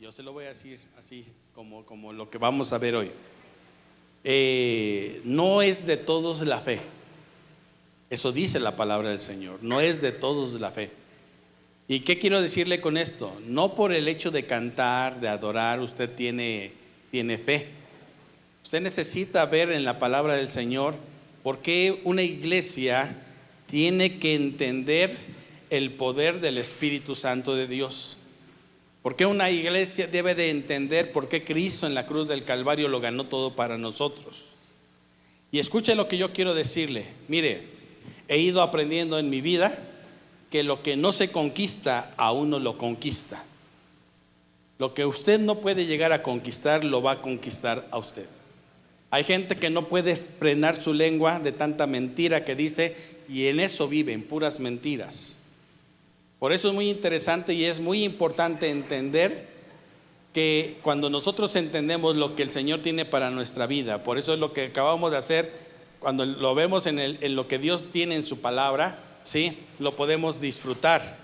Yo se lo voy a decir así como lo que vamos a ver hoy. No es de todos la fe. Eso dice la palabra del Señor. No es de todos la fe. ¿Y qué quiero decirle con esto? No por el hecho de cantar, de adorar, usted tiene fe. Usted necesita ver en la palabra del Señor por qué una iglesia tiene que entender el poder del Espíritu Santo de Dios. ¿Por qué una iglesia debe de entender por qué Cristo en la cruz del Calvario lo ganó todo para nosotros? Y escuche lo que yo quiero decirle. Mire, he ido aprendiendo en mi vida que lo que no se conquista, a uno lo conquista. Lo que usted no puede llegar a conquistar, lo va a conquistar a usted. Hay gente que no puede frenar su lengua de tanta mentira que dice, y en eso viven, puras mentiras. Por eso es muy interesante y es muy importante entender que cuando nosotros entendemos lo que el Señor tiene para nuestra vida, por eso es lo que acabamos de hacer, cuando lo vemos en lo que Dios tiene en su palabra, ¿sí? Lo podemos disfrutar.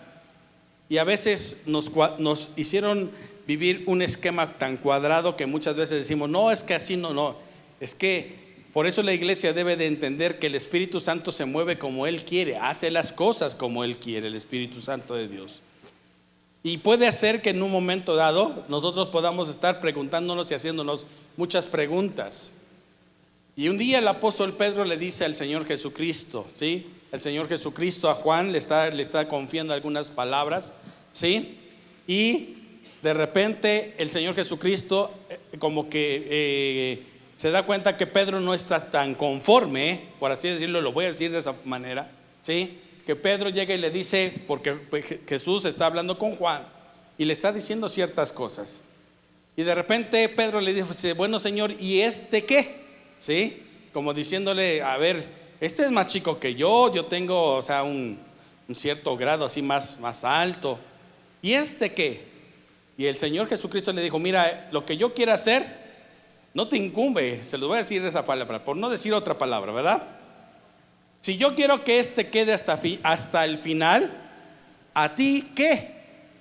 Y a veces nos hicieron vivir un esquema tan cuadrado que muchas veces decimos, no, es que así no, es que por eso la iglesia debe de entender que el Espíritu Santo se mueve como Él quiere, hace las cosas como Él quiere, el Espíritu Santo de Dios. Y puede hacer que en un momento dado nosotros podamos estar preguntándonos y haciéndonos muchas preguntas. Y un día el apóstol Pedro le dice al Señor Jesucristo, ¿sí? El Señor Jesucristo a Juan le está confiando algunas palabras, ¿sí? Y de repente el Señor Jesucristo como que se da cuenta que Pedro no está tan conforme, por así decirlo, lo voy a decir de esa manera, ¿sí? Que Pedro llega y le dice, porque Jesús está hablando con Juan y le está diciendo ciertas cosas. Y de repente Pedro le dice, bueno Señor, ¿y este qué? ¿Sí? Como diciéndole, a ver, este es más chico que yo tengo, o sea, un cierto grado así más alto. ¿Y este qué? Y el Señor Jesucristo le dijo, mira, lo que yo quiero hacer no te incumbe, se lo voy a decir esa palabra, por no decir otra palabra, ¿verdad? Si yo quiero que este quede hasta el final, ¿a ti qué?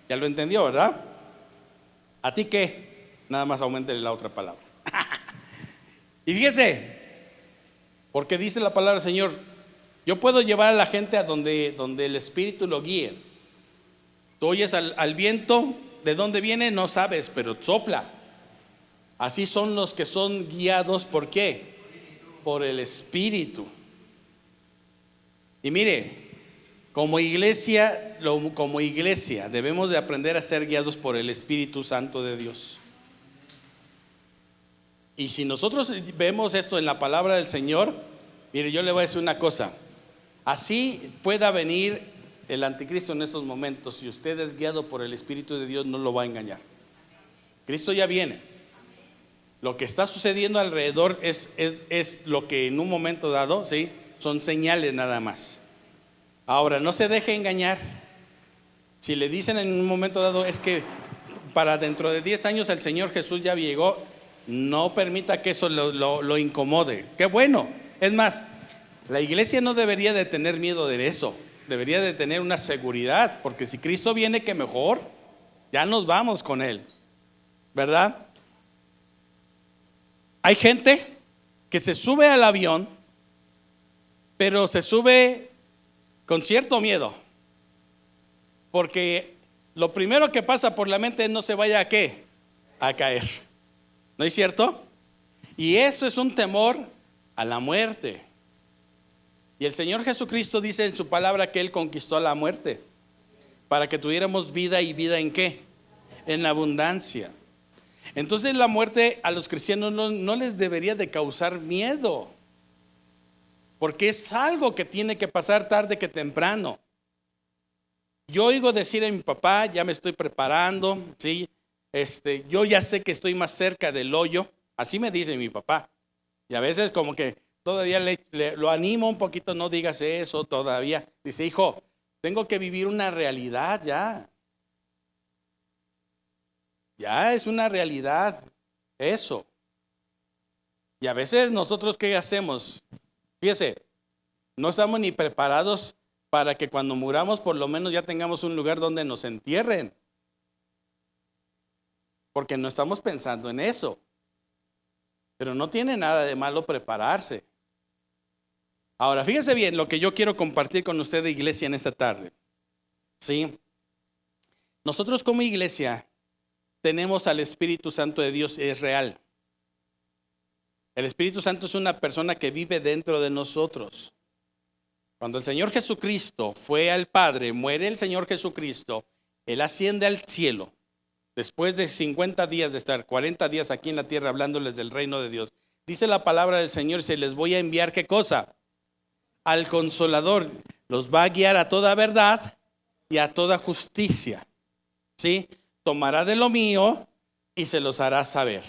Ya lo entendió, ¿verdad? ¿A ti qué? Nada más aumente la otra palabra. Y fíjese, porque dice la palabra del Señor, yo puedo llevar a la gente a donde el Espíritu lo guíe. Tú oyes al viento, ¿de dónde viene? No sabes, pero sopla. Así son los que son guiados, ¿por qué? Por el Espíritu. Y mire, como iglesia debemos de aprender a ser guiados por el Espíritu Santo de Dios. Y si nosotros vemos esto en la palabra del Señor, mire, yo le voy a decir una cosa. Así pueda venir el anticristo en estos momentos, si usted es guiado por el Espíritu de Dios, no lo va a engañar. Cristo ya viene. Lo que está sucediendo alrededor es lo que en un momento dado, ¿sí? Son señales nada más. Ahora, no se deje engañar. Si le dicen en un momento dado, es que para dentro de 10 años el Señor Jesús ya llegó, no permita que eso lo incomode. Qué bueno. Es más, la iglesia no debería de tener miedo de eso. Debería de tener una seguridad, porque si Cristo viene, que mejor, ya nos vamos con Él, ¿verdad? Hay gente que se sube al avión, pero se sube con cierto miedo, porque lo primero que pasa por la mente es no se vaya a ¿qué? A caer. ¿No es cierto? Y eso es un temor a la muerte. Y el Señor Jesucristo dice en su palabra que Él conquistó la muerte para que tuviéramos vida, y vida ¿en qué? En abundancia. Entonces la muerte a los cristianos no les debería de causar miedo, porque es algo que tiene que pasar tarde que temprano. Yo oigo decir a mi papá, ya me estoy preparando, ¿sí? Yo ya sé que estoy más cerca del hoyo, así me dice mi papá. Y a veces como que todavía lo animo un poquito, no digas eso todavía. Dice, hijo, tengo que vivir una realidad ya. Ya es una realidad eso. Y a veces nosotros ¿qué hacemos? Fíjese, no estamos ni preparados para que cuando muramos por lo menos ya tengamos un lugar donde nos entierren. porque no estamos pensando en eso. Pero no tiene nada de malo prepararse. Ahora, fíjese bien lo que yo quiero compartir con usted de iglesia en esta tarde. ¿Sí? Nosotros como iglesia tenemos al Espíritu Santo de Dios, es real. El Espíritu Santo es una persona que vive dentro de nosotros. Cuando el Señor Jesucristo fue al Padre, muere el Señor Jesucristo, Él asciende al cielo. Después de 50 días de estar 40 días aquí en la tierra hablándoles del reino de Dios, dice la palabra del Señor, se les voy a enviar ¿qué cosa? Al Consolador. Los va a guiar a toda verdad y a toda justicia. ¿Sí? Tomará de lo mío y se los hará saber.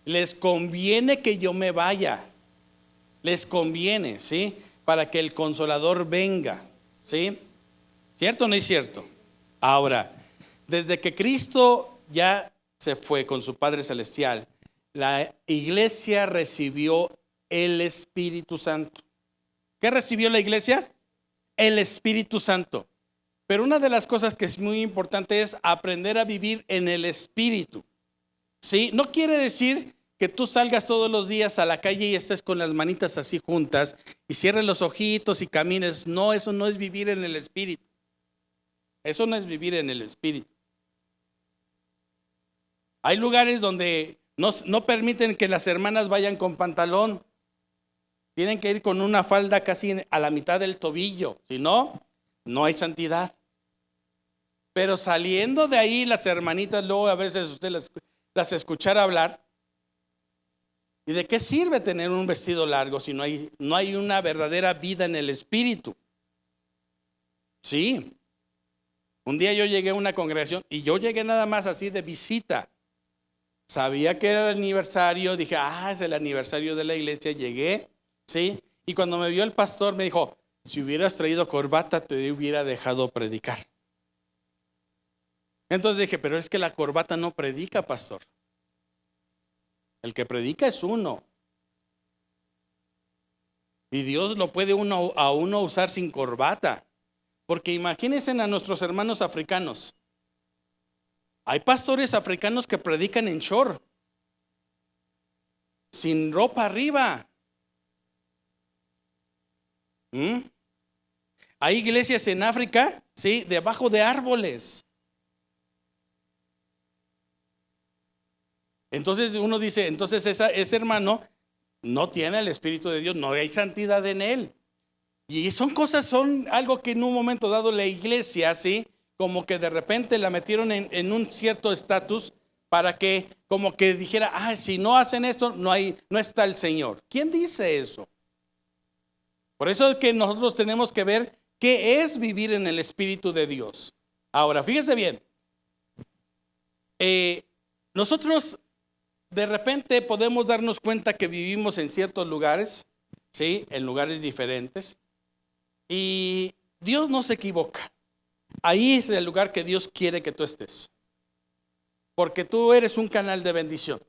Les conviene que yo me vaya. Les conviene, ¿sí? Para que el Consolador venga. ¿Sí? ¿Cierto o no es cierto? Ahora, desde que Cristo ya se fue con su Padre Celestial, la iglesia recibió el Espíritu Santo. ¿Qué recibió la iglesia? El Espíritu Santo. Pero una de las cosas que es muy importante es aprender a vivir en el Espíritu. ¿Sí? No quiere decir que tú salgas todos los días a la calle y estés con las manitas así juntas y cierres los ojitos y camines. No, eso no es vivir en el Espíritu. Eso no es vivir en el Espíritu. Hay lugares donde no permiten que las hermanas vayan con pantalón. Tienen que ir con una falda casi a la mitad del tobillo. Si no, no hay santidad. Pero saliendo de ahí, las hermanitas, luego a veces usted las escuchara hablar. ¿Y de qué sirve tener un vestido largo si no hay una verdadera vida en el Espíritu? Sí. Un día yo llegué a una congregación y yo llegué nada más así de visita. Sabía que era el aniversario, dije, es el aniversario de la iglesia, llegué, ¿sí? Y cuando me vio el pastor me dijo, si hubieras traído corbata te hubiera dejado predicar. Entonces dije, pero es que la corbata no predica, pastor. El que predica es uno. Y Dios lo puede a uno usar sin corbata. Porque imagínense a nuestros hermanos africanos. Hay pastores africanos que predican en short, sin ropa arriba. Hay iglesias en África, sí, debajo de árboles. Entonces uno dice, entonces ese hermano no tiene el Espíritu de Dios, no hay santidad en él. Y son algo que en un momento dado la iglesia, sí, como que de repente la metieron en un cierto estatus para que como que dijera, si no hacen esto, no está el Señor. ¿Quién dice eso? Por eso es que nosotros tenemos que ver qué es vivir en el Espíritu de Dios. Ahora, fíjese bien, nosotros de repente podemos darnos cuenta que vivimos en ciertos lugares, ¿sí? En lugares diferentes, y Dios no se equivoca. Ahí es el lugar que Dios quiere que tú estés. Porque tú eres un canal de bendición.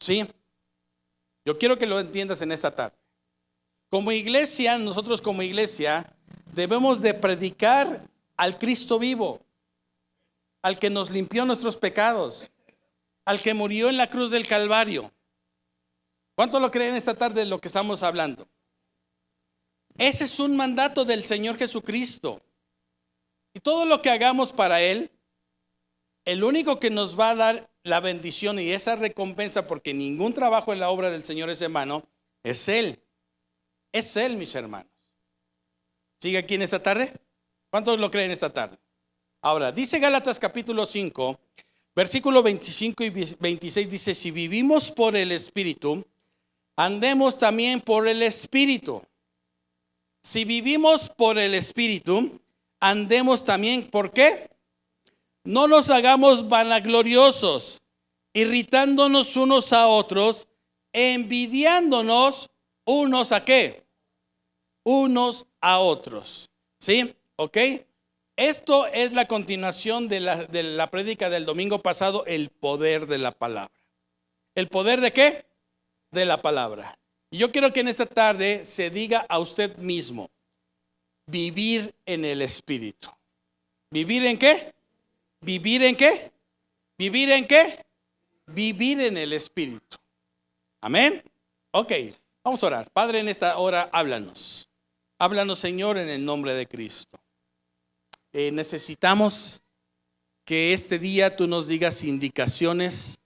¿Sí? Yo quiero que lo entiendas en esta tarde. Como iglesia, nosotros como iglesia debemos de predicar al Cristo vivo, al que nos limpió nuestros pecados, al que murió en la cruz del Calvario. ¿Cuánto lo creen esta tarde de lo que estamos hablando? Ese es un mandato del Señor Jesucristo. Y todo lo que hagamos para Él, el único que nos va a dar la bendición y esa recompensa, porque ningún trabajo en la obra del Señor es en vano, es Él. Es Él, mis hermanos. ¿Sigue aquí en esta tarde? ¿Cuántos lo creen esta tarde? Ahora, dice Gálatas capítulo 5, versículo 25 y 26, dice, si vivimos por el Espíritu, andemos también por el Espíritu. Si vivimos por el Espíritu, andemos también, ¿por qué? No nos hagamos vanagloriosos, irritándonos unos a otros, envidiándonos unos a qué? Unos a otros. ¿Sí? ¿Ok? Esto es la continuación de la prédica del domingo pasado, el poder de la palabra. ¿El poder de qué? De la palabra. Y yo quiero que en esta tarde se diga a usted mismo, vivir en el Espíritu. ¿Vivir en qué? ¿Vivir en qué? ¿Vivir en qué? Vivir en el Espíritu. Amén. Ok, vamos a orar. Padre, en esta hora háblanos. Háblanos, Señor, en el nombre de Cristo. Necesitamos que este día tú nos digas indicaciones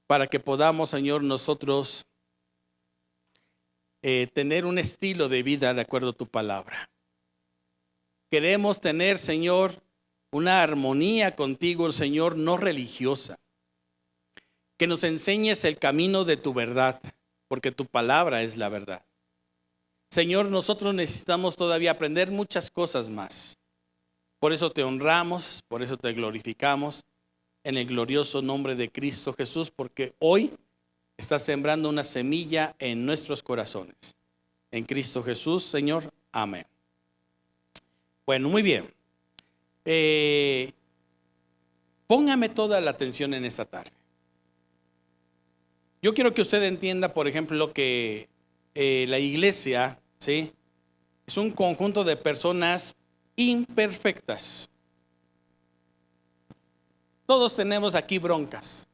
para que podamos, Señor, nosotros tener un estilo de vida de acuerdo a tu palabra. Queremos tener, Señor, una armonía contigo, Señor, no religiosa. Que nos enseñes el camino de tu verdad, porque tu palabra es la verdad. Señor, nosotros necesitamos todavía aprender muchas cosas más. Por eso te honramos, por eso te glorificamos en el glorioso nombre de Cristo Jesús, porque hoy estás sembrando una semilla en nuestros corazones. En Cristo Jesús, Señor. Amén. Bueno, muy bien. Póngame toda la atención en esta tarde. Yo quiero que usted entienda, por ejemplo, que la iglesia, ¿sí?, es un conjunto de personas imperfectas. Todos tenemos aquí broncas.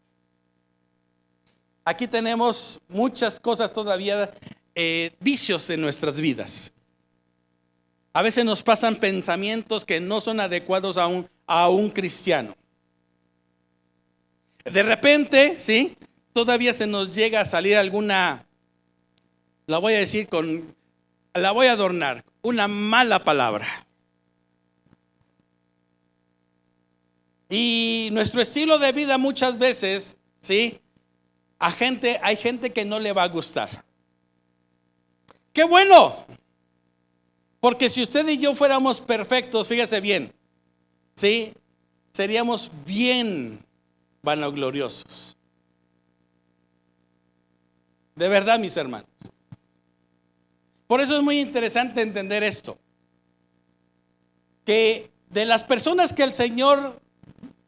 Aquí tenemos muchas cosas todavía, vicios en nuestras vidas. A veces nos pasan pensamientos que no son adecuados a un cristiano. De repente, ¿sí?, todavía se nos llega a salir alguna, la voy a adornar, una mala palabra. Y nuestro estilo de vida muchas veces, ¿sí?, hay gente que no le va a gustar. ¡Qué bueno! Porque si usted y yo fuéramos perfectos, fíjese bien, ¿sí?, seríamos bien vanagloriosos. De verdad, mis hermanos. Por eso es muy interesante entender esto. Que de las personas que el Señor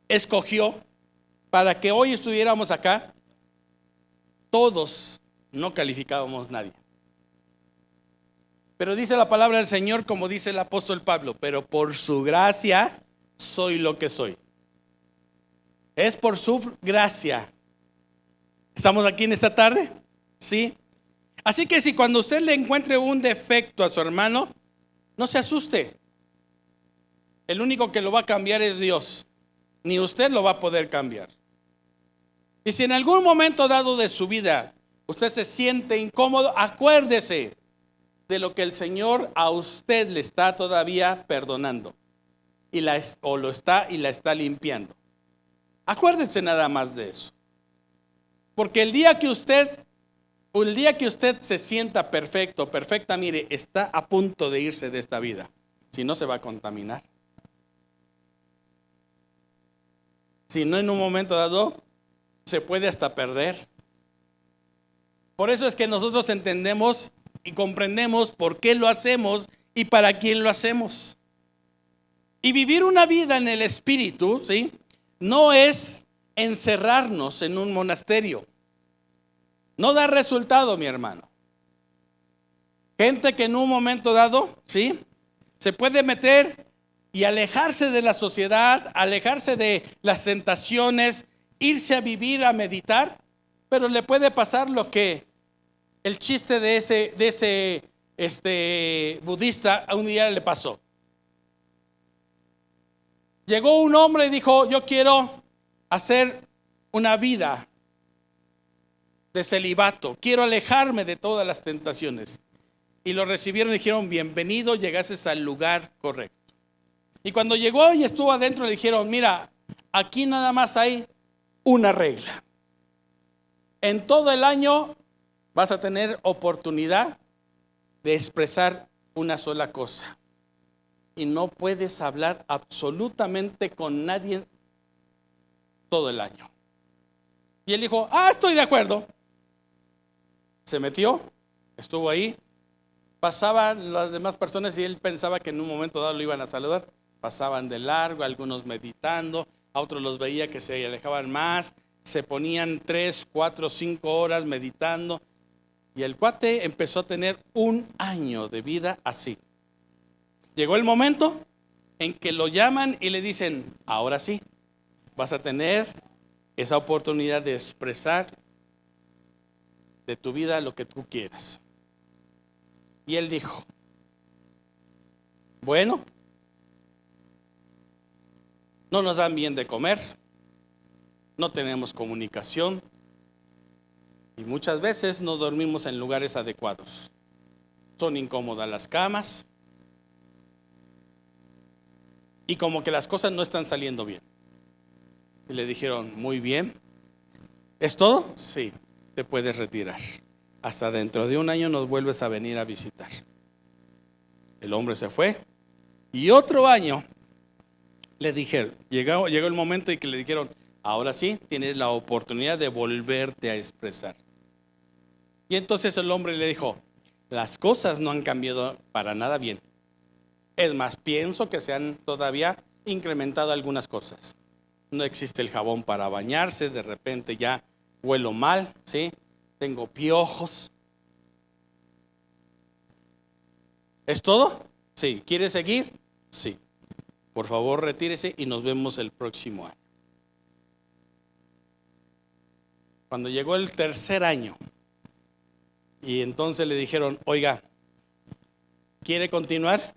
escogió para que hoy estuviéramos acá, todos no calificábamos nadie. Pero dice la palabra del Señor, como dice el apóstol Pablo, pero por su gracia soy lo que soy. Es por su gracia. ¿Estamos aquí en esta tarde? Sí. Así que si cuando usted le encuentre un defecto a su hermano, no se asuste. El único que lo va a cambiar es Dios. Ni usted lo va a poder cambiar. Y si en algún momento dado de su vida usted se siente incómodo, acuérdese de lo que el Señor a usted le está todavía perdonando y la está limpiando. Acuérdese nada más de eso. Porque el día que usted se sienta perfecto, perfecta, mire, está a punto de irse de esta vida. Si no, se va a contaminar. Si no, en un momento dado, se puede hasta perder. Por eso es que nosotros entendemos y comprendemos por qué lo hacemos y para quién lo hacemos. Y vivir una vida en el Espíritu, ¿sí?, no es encerrarnos en un monasterio. No da resultado, mi hermano. Gente que en un momento dado, ¿sí?, se puede meter y alejarse de la sociedad, alejarse de las tentaciones, irse a vivir, a meditar, pero le puede pasar lo que el chiste de ese budista a un día le pasó. Llegó un hombre y dijo: yo quiero hacer una vida de celibato, quiero alejarme de todas las tentaciones. Y lo recibieron y dijeron: bienvenido, llegases al lugar correcto. Y cuando llegó y estuvo adentro, le dijeron: mira, aquí nada más hay una regla. En todo el año vas a tener oportunidad de expresar una sola cosa. Y no puedes hablar absolutamente con nadie todo el año. Y él dijo: estoy de acuerdo. Se metió, estuvo ahí. Pasaban las demás personas y él pensaba que en un momento dado lo iban a saludar. Pasaban de largo, algunos meditando, a otros los veía que se alejaban más, se ponían 3, 4, 5 horas meditando. Y el cuate empezó a tener un año de vida así. Llegó el momento en que lo llaman y le dicen: ahora sí, vas a tener esa oportunidad de expresar de tu vida lo que tú quieras. Y él dijo, bueno, no nos dan bien de comer, no tenemos comunicación y muchas veces no dormimos en lugares adecuados. Son incómodas las camas y como que las cosas no están saliendo bien. Y le dijeron, muy bien, ¿es todo? Sí, te puedes retirar. Hasta dentro de un año nos vuelves a venir a visitar. El hombre se fue y otro año le dijeron, llegó el momento en que le dijeron, ahora sí, tienes la oportunidad de volverte a expresar. Y entonces el hombre le dijo, las cosas no han cambiado para nada bien. Es más, pienso que se han todavía incrementado algunas cosas. No existe el jabón para bañarse, de repente ya huelo mal, ¿sí? Tengo piojos. ¿Es todo? Sí. ¿Quiere seguir? Sí. Por favor, retírese y nos vemos el próximo año. Cuando llegó el tercer año, y entonces le dijeron, oiga, ¿quiere continuar?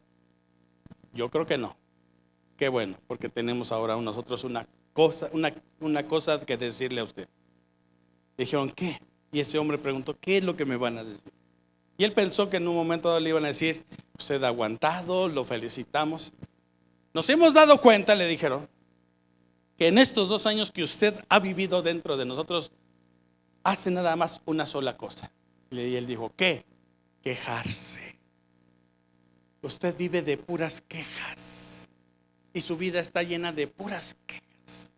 Yo creo que no. Qué bueno, porque tenemos ahora nosotros una cosa que decirle a usted. Dijeron, ¿qué? Y ese hombre preguntó, ¿qué es lo que me van a decir? Y él pensó que en un momento dado le iban a decir, usted ha aguantado, lo felicitamos. Nos hemos dado cuenta, le dijeron, que en estos 2 años que usted ha vivido dentro de nosotros, hace nada más una sola cosa. Y él dijo, ¿qué? Quejarse. Usted vive de puras quejas y su vida está llena de puras quejas.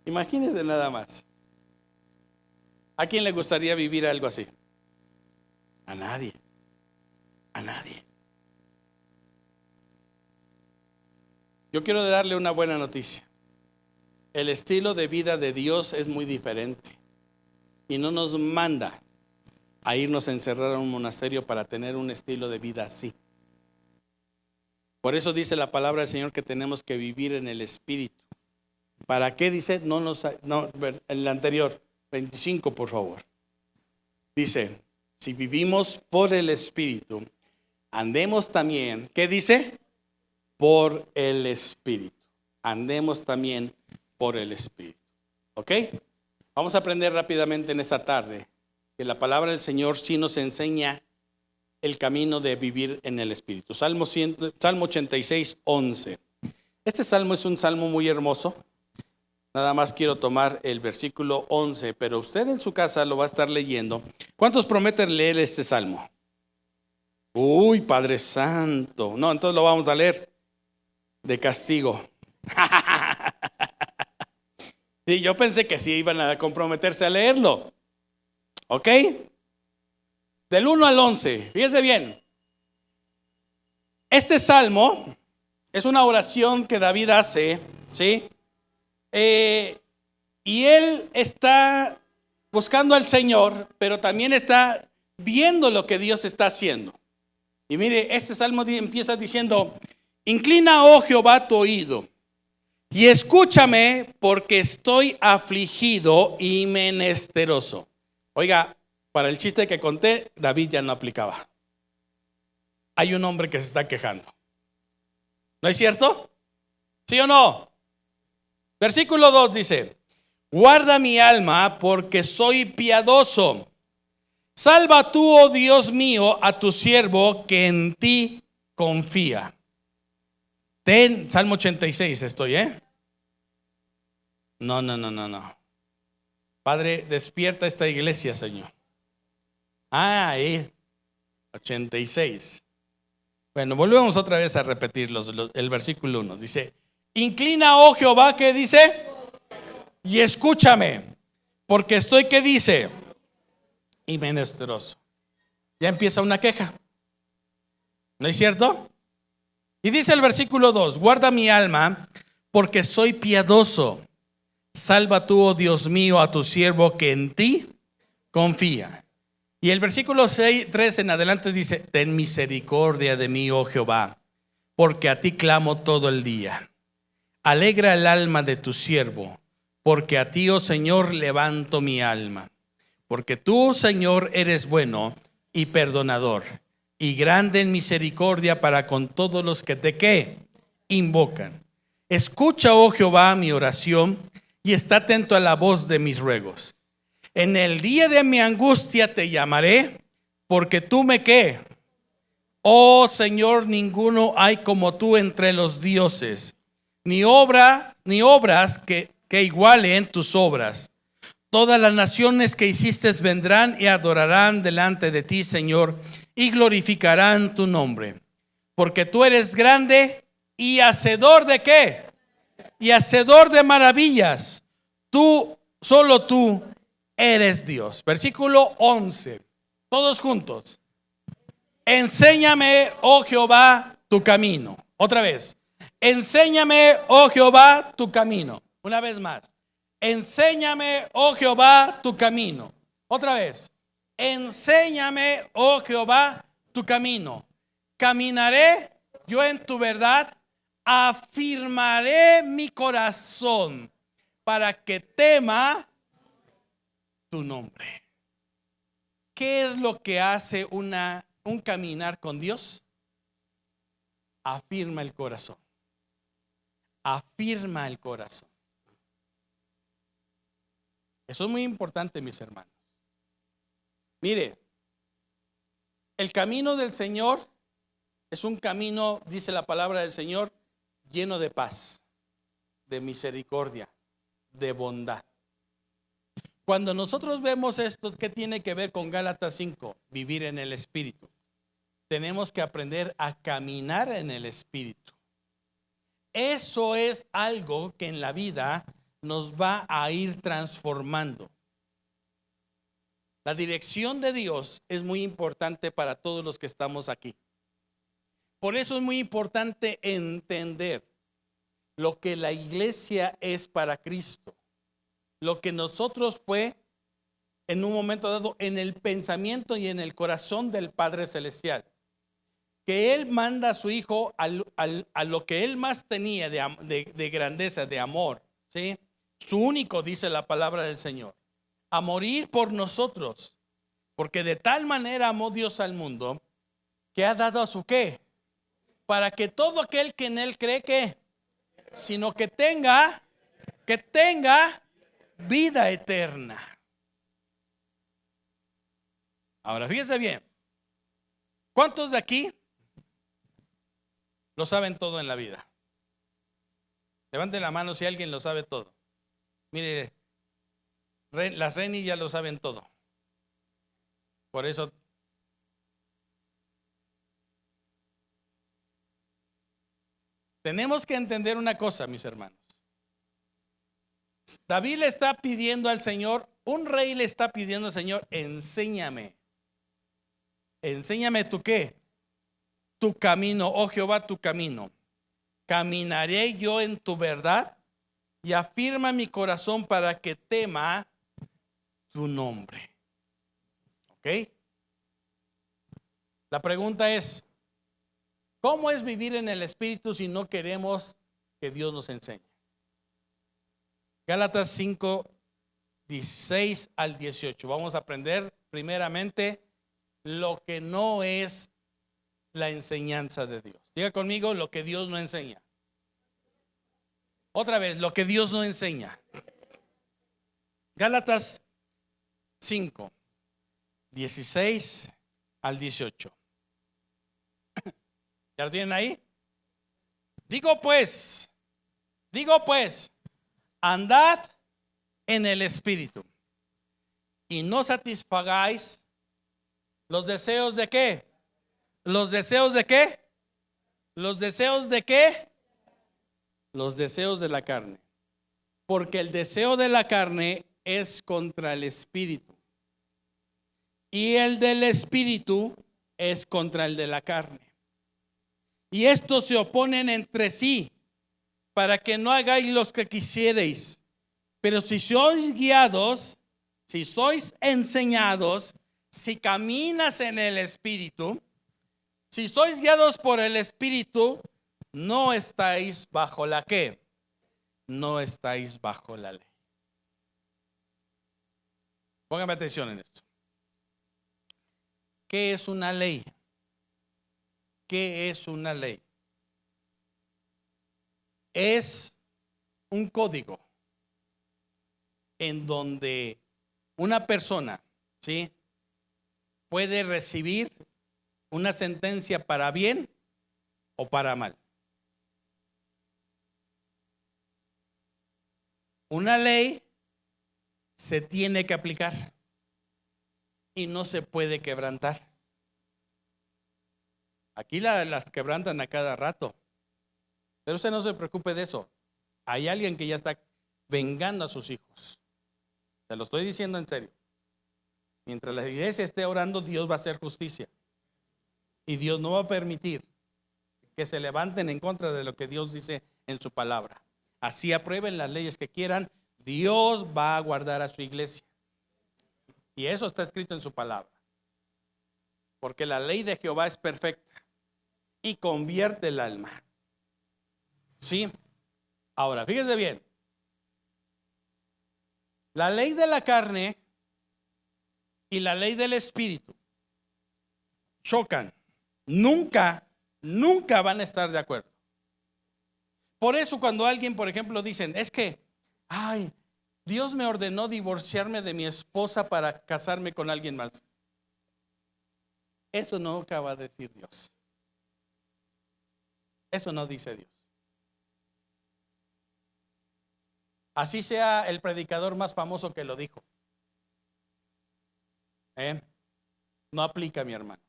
Imagínese nada más. ¿A quién le gustaría vivir algo así? A nadie. A nadie. Yo quiero darle una buena noticia. El estilo de vida de Dios es muy diferente y no nos manda a irnos a encerrar a un monasterio para tener un estilo de vida así. Por eso dice la palabra del Señor que tenemos que vivir en el Espíritu. ¿Para qué dice? El anterior, 25 por favor. Dice, si vivimos por el Espíritu, andemos también, ¿qué dice? Por el Espíritu. Andemos también por el Espíritu. ¿Ok? Vamos a aprender rápidamente en esta tarde que la palabra del Señor sí nos enseña el camino de vivir en el Espíritu. Salmo 86, 11. Este salmo es un salmo muy hermoso. Nada más quiero tomar el versículo 11, pero usted en su casa lo va a estar leyendo. ¿Cuántos prometen leer este salmo? Uy, Padre Santo. No, entonces lo vamos a leer de castigo. Sí, yo pensé que sí iban a comprometerse a leerlo. ¿Ok? Del 1 al 11, fíjese bien. Este salmo es una oración que David hace, ¿sí? Y él está buscando al Señor, pero también está viendo lo que Dios está haciendo. Y mire, este salmo empieza diciendo, inclina, oh Jehová, tu oído, y escúchame, porque estoy afligido y menesteroso. Oiga, para el chiste que conté, David ya no aplicaba. Hay un hombre que se está quejando. ¿No es cierto? ¿Sí o no? Versículo 2 dice, guarda mi alma porque soy piadoso. Salva tú, oh Dios mío, a tu siervo que en ti confía. Salmo 86 estoy, No. Padre, despierta esta iglesia, Señor. 86. Bueno, volvemos otra vez a repetir el versículo 1. Dice, inclina, oh Jehová, ¿qué dice? Y escúchame, porque estoy, ¿qué dice? Y menesteroso. Ya empieza una queja. ¿No es cierto? Y dice el versículo 2, guarda mi alma, porque soy piadoso. Salva tú, oh Dios mío, a tu siervo que en ti confía. Y el versículo 3 en adelante dice, ten misericordia de mí, oh Jehová, porque a ti clamo todo el día. Alegra el alma de tu siervo, porque a ti, oh Señor, levanto mi alma. Porque tú, Señor, eres bueno y perdonador, y grande en misericordia para con todos los que te ¿qué? Invocan. Escucha, oh Jehová, mi oración, y está atento a la voz de mis ruegos. En el día de mi angustia te llamaré, porque tú me ¿qué? Oh Señor, ninguno hay como tú entre los dioses, ni obras que igualen tus obras. Todas las naciones que hiciste vendrán y adorarán delante de ti, Señor, y glorificarán tu nombre. Porque tú eres grande y hacedor de ¿qué? Y hacedor de maravillas. Tú, solo tú, eres Dios. Versículo 11. Todos juntos. Enséñame, oh Jehová, tu camino. Otra vez. Enséñame, oh Jehová, tu camino. Una vez más. Enséñame, oh Jehová, tu camino. Otra vez. Enséñame, oh Jehová, tu camino. Caminaré yo en tu verdad. Afirmaré mi corazón para que tema tu nombre. ¿Qué es lo que hace un caminar con Dios? Afirma el corazón. Afirma el corazón. Eso es muy importante, mis hermanos. Mire, el camino del Señor es un camino, dice la palabra del Señor, lleno de paz, de misericordia, de bondad. Cuando nosotros vemos esto, ¿qué tiene que ver con Gálatas 5? Vivir en el Espíritu. Tenemos que aprender a caminar en el Espíritu. Eso es algo que en la vida nos va a ir transformando. La dirección de Dios es muy importante para todos los que estamos aquí. Por eso es muy importante entender lo que la iglesia es para Cristo. Lo que nosotros fue en un momento dado en el pensamiento y en el corazón del Padre Celestial. Que Él manda a su Hijo a lo que Él más tenía de grandeza, de amor, ¿sí? Su único, dice la palabra del Señor, a morir por nosotros, porque de tal manera amó Dios al mundo, que ha dado a su ¿qué? Para que todo aquel que en Él cree que, sino que tenga vida eterna. Ahora fíjense bien, ¿cuántos de aquí lo saben todo en la vida? Levanten la mano si alguien lo sabe todo. Mire, las Reni ya lo saben todo. Por eso tenemos que entender una cosa, mis hermanos. David le está pidiendo al Señor, un rey le está pidiendo al Señor, enséñame. Enséñame tu ¿qué? Tu camino, oh Jehová, tu camino. Caminaré yo en tu verdad y afirma mi corazón para que tema tu nombre. ¿Ok? La pregunta es, ¿cómo es vivir en el Espíritu si no queremos que Dios nos enseñe? Gálatas 5, 16 al 18. Vamos a aprender primeramente lo que no es la enseñanza de Dios. Diga conmigo lo que Dios no enseña. Otra vez, lo que Dios no enseña. Gálatas 5, 16 al 18. ¿Ya lo tienen ahí? Digo pues, andad en el Espíritu y no satisfagáis los deseos de ¿qué? ¿Los deseos de qué? ¿Los deseos de qué? Los deseos de la carne. Porque el deseo de la carne es contra el Espíritu. Y el del Espíritu es contra el de la carne. Y estos se oponen entre sí, para que no hagáis los que quisierais. Pero si sois guiados, si sois enseñados, si caminas en el Espíritu, si sois guiados por el Espíritu, no estáis bajo la ¿qué? No estáis bajo la ley. Póngame atención en esto. ¿Qué es una ley? ¿Qué es una ley? Es un código en donde una persona, ¿sí?, puede recibir una sentencia para bien o para mal. Una ley se tiene que aplicar y no se puede quebrantar. Aquí las quebrantan a cada rato, pero usted no se preocupe de eso. Hay alguien que ya está vengando a sus hijos. Se lo estoy diciendo en serio. Mientras la iglesia esté orando, Dios va a hacer justicia. Y Dios no va a permitir que se levanten en contra de lo que Dios dice en su palabra. Así aprueben las leyes que quieran, Dios va a guardar a su iglesia. Y eso está escrito en su palabra. Porque la ley de Jehová es perfecta y convierte el alma. ¿Sí? Ahora, fíjese bien. La ley de la carne y la ley del espíritu chocan. Nunca van a estar de acuerdo. Por eso cuando alguien, por ejemplo, dicen, es que, ay, Dios me ordenó divorciarme de mi esposa para casarme con alguien más. Eso no acaba de decir Dios. Eso no dice Dios. Así sea el predicador más famoso que lo dijo. No aplica, mi hermano.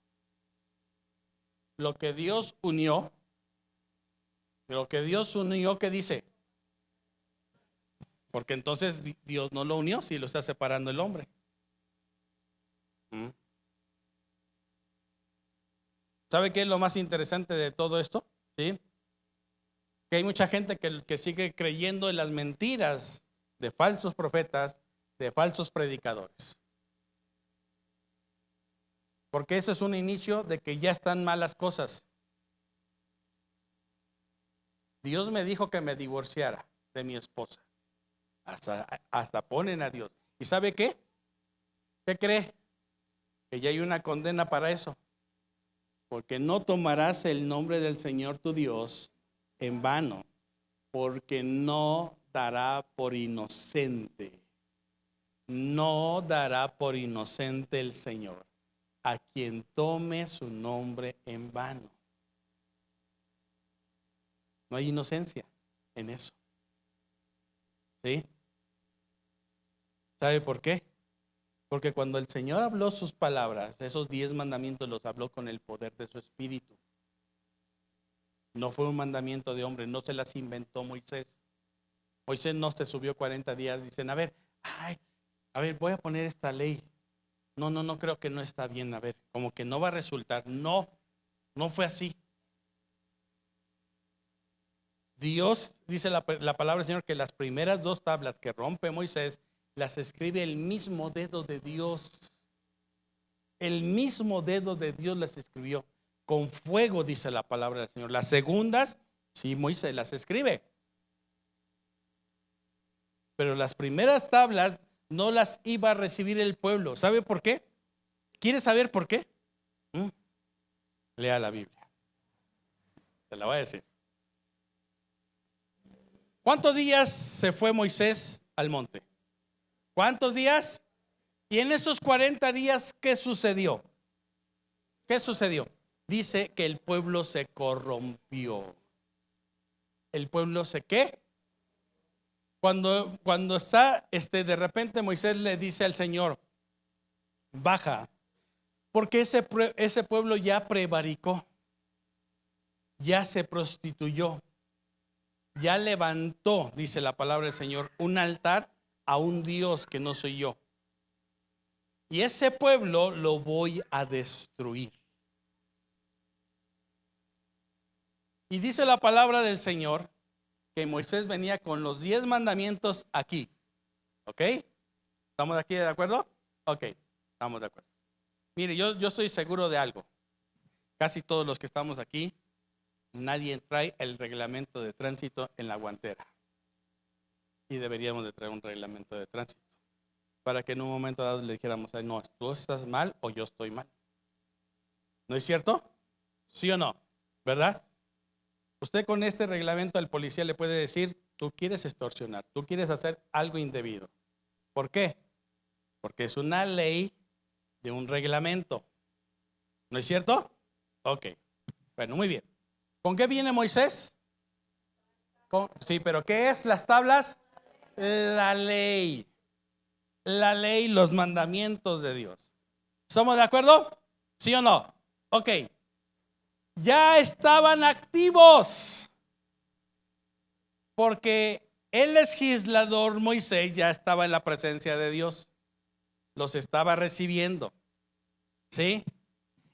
Lo que Dios unió, ¿qué dice? Porque entonces Dios no lo unió si lo está separando el hombre. ¿Sabe qué es lo más interesante de todo esto? ¿Sí? Que hay mucha gente que sigue creyendo en las mentiras de falsos profetas, de falsos predicadores. Porque eso es un inicio de que ya están malas cosas. Dios me dijo que me divorciara de mi esposa. Hasta ponen a Dios. ¿Y sabe qué? ¿Qué cree? Que ya hay una condena para eso. Porque no tomarás el nombre del Señor tu Dios en vano, porque no dará por inocente. No dará por inocente el Señor a quien tome su nombre en vano. No hay inocencia en eso. ¿Sí? ¿Sabe por qué? Porque cuando el Señor habló sus palabras, esos 10 mandamientos los habló con el poder de su espíritu. No fue un mandamiento de hombre, no se las inventó Moisés. Moisés no se subió 40 días, dicen, a ver, voy a poner esta ley. No, creo que no está bien, a ver, como que no va a resultar. No fue así. Dios, dice la palabra del Señor, que las primeras 2 tablas que rompe Moisés, las escribe el mismo dedo de Dios. El mismo dedo de Dios las escribió. Con fuego, dice la palabra del Señor. Las segundas, sí, Moisés las escribe. Pero las primeras tablas no las iba a recibir el pueblo. ¿Sabe por qué? ¿Quiere saber por qué? Lea la Biblia. Se la voy a decir. ¿Cuántos días se fue Moisés al monte? ¿Cuántos días? Y en esos 40 días, ¿qué sucedió? ¿Qué sucedió? Dice que el pueblo se corrompió. ¿El pueblo se qué? Cuando está, de repente Moisés le dice al Señor, baja, porque ese pueblo ya prevaricó, ya se prostituyó, ya levantó, dice la palabra del Señor, un altar a un Dios que no soy yo. Y ese pueblo lo voy a destruir. Y dice la palabra del Señor que Moisés venía con los 10 mandamientos aquí. ¿Ok? ¿Estamos aquí de acuerdo? Ok, estamos de acuerdo. Mire, yo estoy seguro de algo. Casi todos los que estamos aquí, nadie trae el reglamento de tránsito en la guantera. Y deberíamos de traer un reglamento de tránsito. para que en un momento dado le dijéramos, "Ay, no, tú estás mal o yo estoy mal". ¿No es cierto? ¿Sí o no? ¿Verdad? Usted con este reglamento al policía le puede decir, tú quieres extorsionar, tú quieres hacer algo indebido. ¿Por qué? Porque es una ley de un reglamento. ¿No es cierto? Ok. Bueno, muy bien. ¿Con qué viene Moisés? Sí, pero ¿qué es las tablas? La ley. La ley, los mandamientos de Dios. ¿Somos de acuerdo? ¿Sí o no? Ok. Ya estaban activos. Porque el legislador Moisés ya estaba en la presencia de Dios. Los estaba recibiendo. ¿Sí?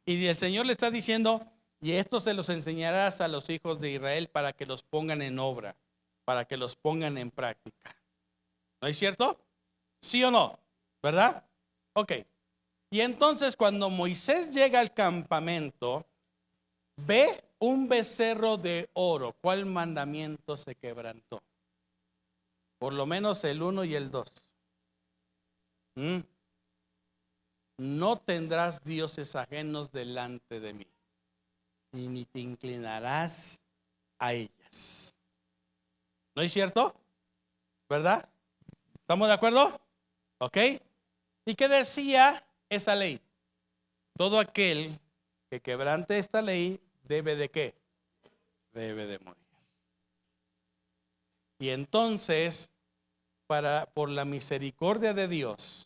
Y el Señor le está diciendo, y esto se los enseñarás a los hijos de Israel para que los pongan en obra, para que los pongan en práctica. ¿No es cierto? ¿Sí o no? ¿Verdad? Ok. Y entonces cuando Moisés llega al campamento, ve un becerro de oro. ¿Cuál mandamiento se quebrantó? Por lo menos el 1 y el 2. No tendrás dioses ajenos delante de mí, y ni te inclinarás a ellas. ¿No es cierto? ¿Verdad? ¿Estamos de acuerdo? ¿Ok? ¿Y qué decía esa ley? Todo aquel que quebrante esta ley debe de ¿qué? Debe de morir. Y entonces, por la misericordia de Dios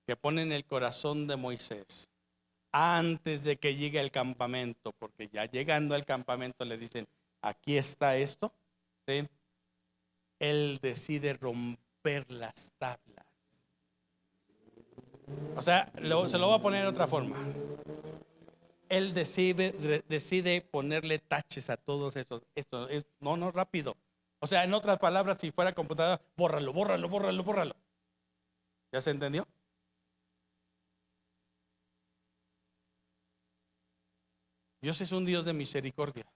que pone en el corazón de Moisés, antes de que llegue al campamento, porque ya llegando al campamento le dicen, aquí está esto, ¿sí? Él decide romper las tablas. O sea, se lo voy a poner de otra forma. Él decide ponerle taches a todos esos. No, rápido. O sea, en otras palabras, si fuera computadora, bórralo, bórralo, bórralo, bórralo. ¿Ya se entendió? Dios es un Dios de misericordia.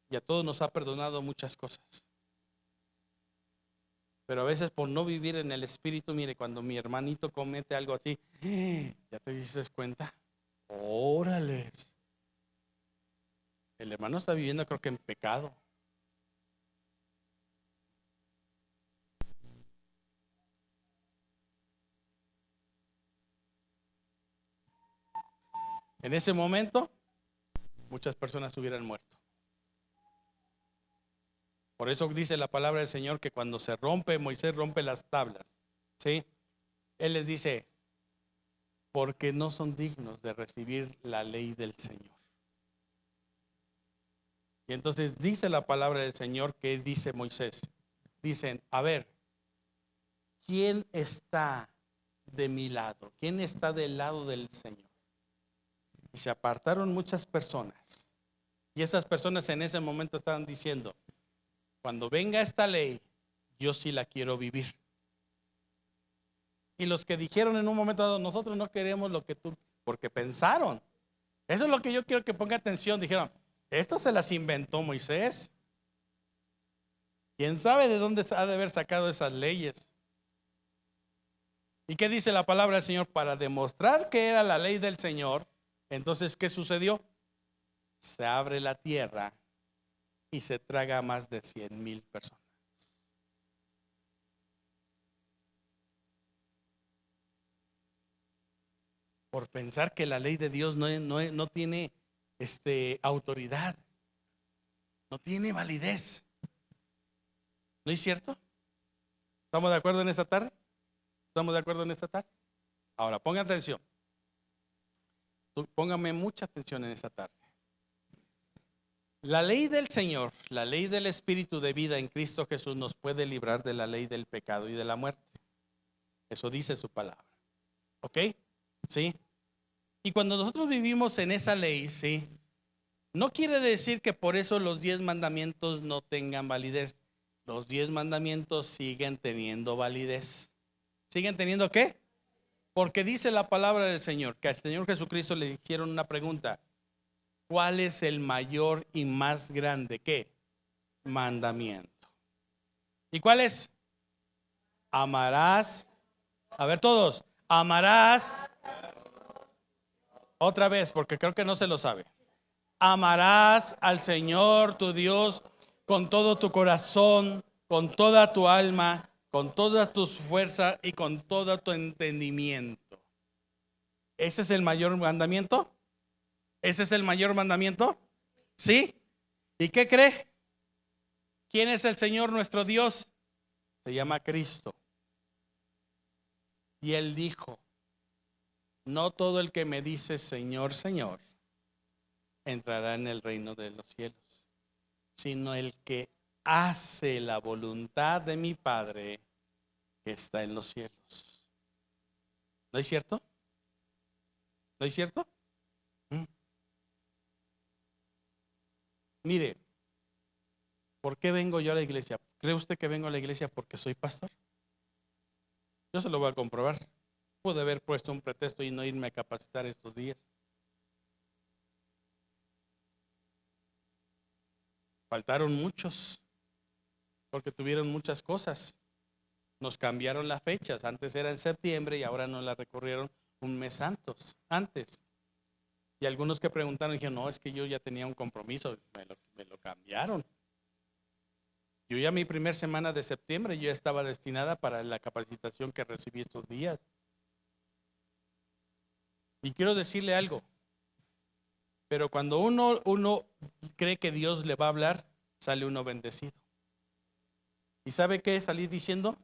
Y a todos nos ha perdonado muchas cosas. Pero a veces por no vivir en el Espíritu, mire, cuando mi hermanito comete algo así, ya te dices cuenta, órales. El hermano está viviendo, creo que en pecado. En ese momento, muchas personas hubieran muerto. Por eso dice la palabra del Señor que cuando se rompe, Moisés rompe las tablas, ¿sí? Él les dice, porque no son dignos de recibir la ley del Señor. Y entonces dice la palabra del Señor que dice Moisés. Dicen, a ver, ¿quién está de mi lado? ¿Quién está del lado del Señor? Y se apartaron muchas personas. Y esas personas en ese momento estaban diciendo, cuando venga esta ley, yo sí la quiero vivir. Y los que dijeron en un momento dado, nosotros no queremos lo que tú, porque pensaron. Eso es lo que yo quiero que ponga atención. Dijeron, esto se las inventó Moisés. ¿Quién sabe de dónde ha de haber sacado esas leyes? ¿Y qué dice la palabra del Señor? Para demostrar que era la ley del Señor, entonces, ¿qué sucedió? Se abre la tierra y se traga a más de 100,000 personas. Por pensar que la ley de Dios no tiene autoridad, no tiene validez. ¿No es cierto? ¿Estamos de acuerdo en esta tarde? ¿Estamos de acuerdo en esta tarde? Ahora, pongan atención. Póngame mucha atención en esta tarde. La ley del Señor, la ley del Espíritu de vida en Cristo Jesús nos puede librar de la ley del pecado y de la muerte. Eso dice su palabra. ¿Ok? ¿Sí? Y cuando nosotros vivimos en esa ley, ¿sí? No quiere decir que por eso los 10 mandamientos no tengan validez. Los 10 mandamientos siguen teniendo validez. ¿Siguen teniendo qué? Porque dice la palabra del Señor, que al Señor Jesucristo le hicieron una pregunta. ¿Cuál es el mayor y más grande qué? Mandamiento. ¿Y cuál es? Amarás. A ver todos. Amarás. Otra vez, porque creo que no se lo sabe. Amarás al Señor tu Dios con todo tu corazón, con toda tu alma, con todas tus fuerzas y con todo tu entendimiento. ¿Ese es el mayor mandamiento? ¿Ese es el mayor mandamiento? ¿Sí? ¿Y qué cree? ¿Quién es el Señor nuestro Dios? Se llama Cristo. Y Él dijo, no todo el que me dice Señor, Señor, entrará en el reino de los cielos, sino el que hace la voluntad de mi Padre que está en los cielos. ¿No es cierto? ¿No es cierto? Mire, ¿por qué vengo yo a la iglesia? ¿Cree usted que vengo a la iglesia porque soy pastor? Yo se lo voy a comprobar. Pude haber puesto un pretexto y no irme a capacitar estos días. Faltaron muchos porque tuvieron muchas cosas. Nos cambiaron las fechas. Antes era en septiembre y ahora nos la recorrieron un mes antes. Y algunos que preguntaron dijeron, no, es que yo ya tenía un compromiso. Me lo cambiaron. Yo ya mi primer semana de septiembre yo estaba destinada para la capacitación que recibí estos días. Y quiero decirle algo. Pero cuando uno cree que Dios le va a hablar, sale uno bendecido. ¿Y sabe qué salí diciendo?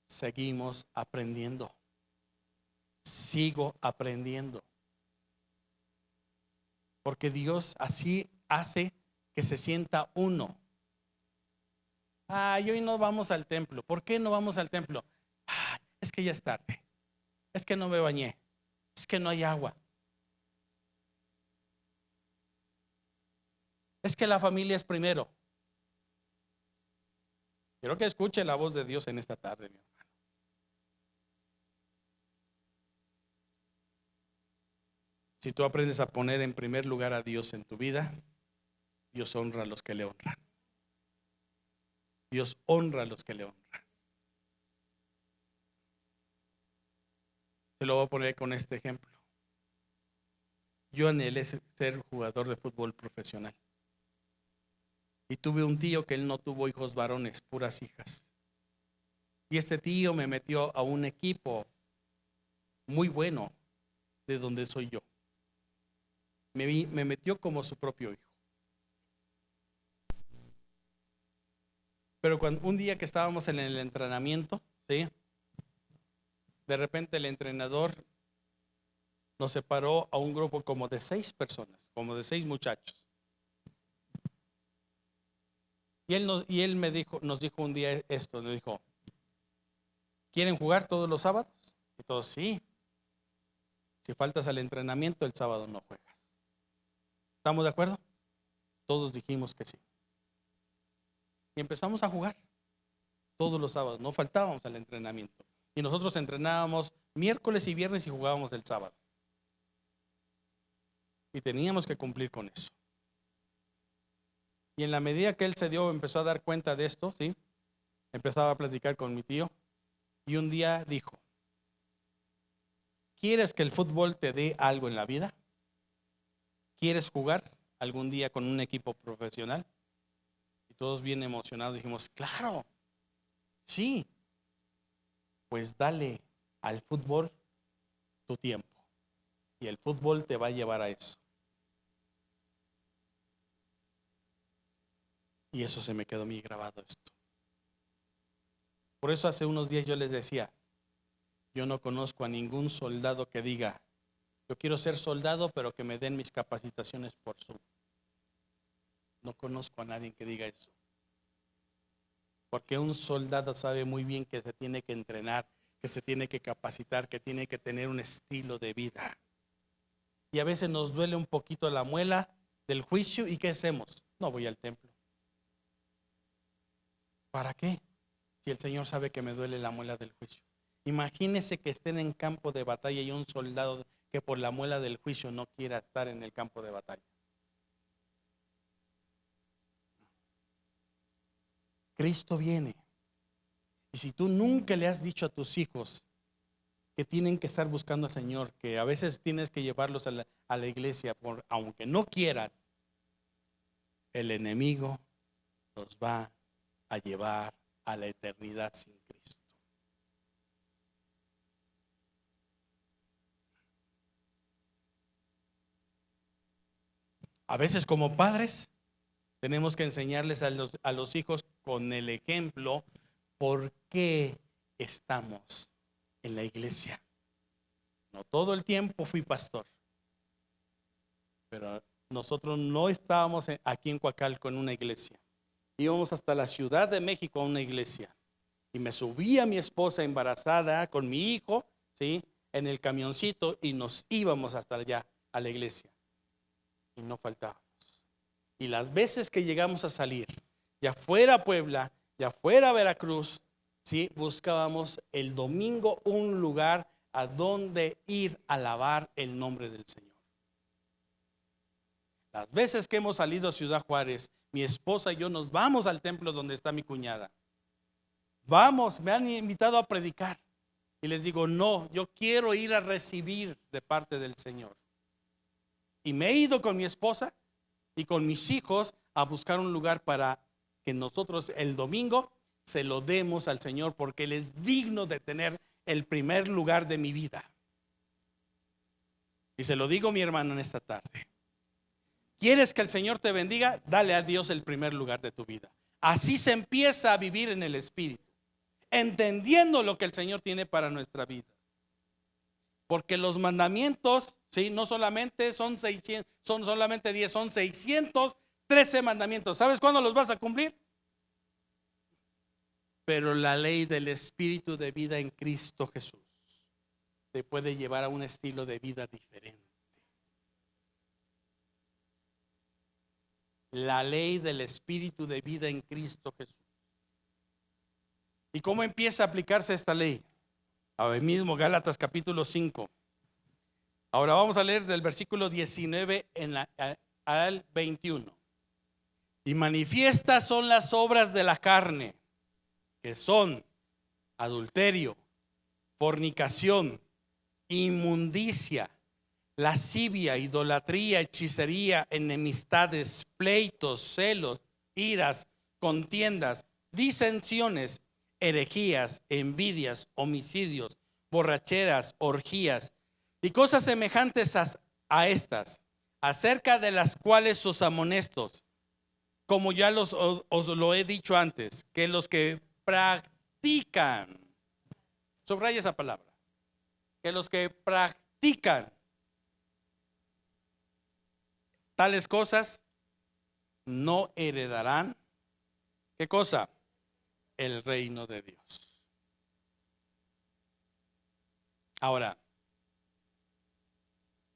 Seguimos aprendiendo. Sigo aprendiendo. Porque Dios así hace que se sienta uno. Y hoy no vamos al templo. ¿Por qué no vamos al templo? Es que ya es tarde. Es que no me bañé. Es que no hay agua. Es que la familia es primero. Quiero que escuche la voz de Dios en esta tarde, mi hermano. Si tú aprendes a poner en primer lugar a Dios en tu vida, Dios honra a los que le honran. Dios honra a los que le honran. Se lo voy a poner con este ejemplo. Yo anhelé ser jugador de fútbol profesional. Y tuve un tío que él no tuvo hijos varones, puras hijas. Y este tío me metió a un equipo muy bueno de donde soy yo. Me metió como su propio hijo. Pero cuando un día que estábamos en el entrenamiento, ¿sí? De repente el entrenador nos separó a un grupo como de 6 personas, como de 6 muchachos. Y él nos dijo un día esto, nos dijo, ¿quieren jugar todos los sábados? Y todos, sí. Si faltas al entrenamiento, el sábado no juegas. ¿Estamos de acuerdo? Todos dijimos que sí. Y empezamos a jugar todos los sábados, no faltábamos al entrenamiento. Y nosotros entrenábamos miércoles y viernes y jugábamos el sábado. Y teníamos que cumplir con eso. Y en la medida que él empezó a dar cuenta de esto, ¿sí? Empezaba a platicar con mi tío. Y un día dijo, ¿quieres que el fútbol te dé algo en la vida? ¿Quieres jugar algún día con un equipo profesional? Y todos bien emocionados dijimos, claro, sí. Pues dale al fútbol tu tiempo. Y el fútbol te va a llevar a eso. Y eso se me quedó a mí grabado esto. Por eso hace unos días yo les decía, yo no conozco a ningún soldado que diga, yo quiero ser soldado, pero que me den mis capacitaciones por Zoom. No conozco a nadie que diga eso. Porque un soldado sabe muy bien que se tiene que entrenar, que se tiene que capacitar, que tiene que tener un estilo de vida. Y a veces nos duele un poquito la muela del juicio, ¿y qué hacemos? No voy al templo. ¿Para qué? Si el Señor sabe que me duele la muela del juicio. Imagínese que estén en campo de batalla y un soldado que por la muela del juicio no quiera estar en el campo de batalla. Cristo viene Y si tú nunca le has dicho a tus hijos que tienen que estar buscando al Señor, que a veces tienes que llevarlos a la iglesia, aunque no quieran, el enemigo los va a llevar a la eternidad sin Cristo. A veces como padres tenemos que enseñarles a los hijos con el ejemplo por qué estamos en la iglesia. No todo el tiempo fui pastor, pero nosotros no estábamos aquí en Coacalco en una iglesia. Íbamos hasta la Ciudad de México a una iglesia. Y me subía mi esposa embarazada con mi hijo, ¿sí?, en el camioncito, y nos íbamos hasta allá a la iglesia. Y no faltábamos. Y las veces que llegamos a salir, ya fuera Puebla, ya fuera Veracruz, ¿sí?, buscábamos el domingo un lugar a donde ir a alabar el nombre del Señor. Las veces que hemos salido a Ciudad Juárez, mi esposa y yo nos vamos al templo donde está mi cuñada. Vamos, me han invitado a predicar. Y les digo, no, yo quiero ir a recibir de parte del Señor. Y me he ido con mi esposa y con mis hijos a buscar un lugar para que nosotros el domingo se lo demos al Señor, porque Él es digno de tener el primer lugar de mi vida. Y se lo digo, mi hermano, en esta tarde. ¿Quieres que el Señor te bendiga? Dale a Dios el primer lugar de tu vida. Así se empieza a vivir en el Espíritu, entendiendo lo que el Señor tiene para nuestra vida. Porque los mandamientos, ¿sí?, no solamente son 600, son solamente 10, son 613 mandamientos. ¿Sabes cuándo los vas a cumplir? Pero la ley del Espíritu de vida en Cristo Jesús te puede llevar a un estilo de vida diferente. La ley del Espíritu de vida en Cristo Jesús. ¿Y cómo empieza a aplicarse esta ley? Ahora mismo Gálatas capítulo 5. Ahora vamos a leer del versículo 19 al 21. Y manifiestas son las obras de la carne, que son adulterio, fornicación, inmundicia, lascivia, idolatría, hechicería, enemistades, pleitos, celos, iras, contiendas, disensiones, herejías, envidias, homicidios, borracheras, orgías y cosas semejantes a estas, acerca de las cuales os amonesto, como ya os lo he dicho antes, que los que practican, subraya esa palabra, que los que practican tales cosas no heredarán, ¿qué cosa? El reino de Dios. Ahora,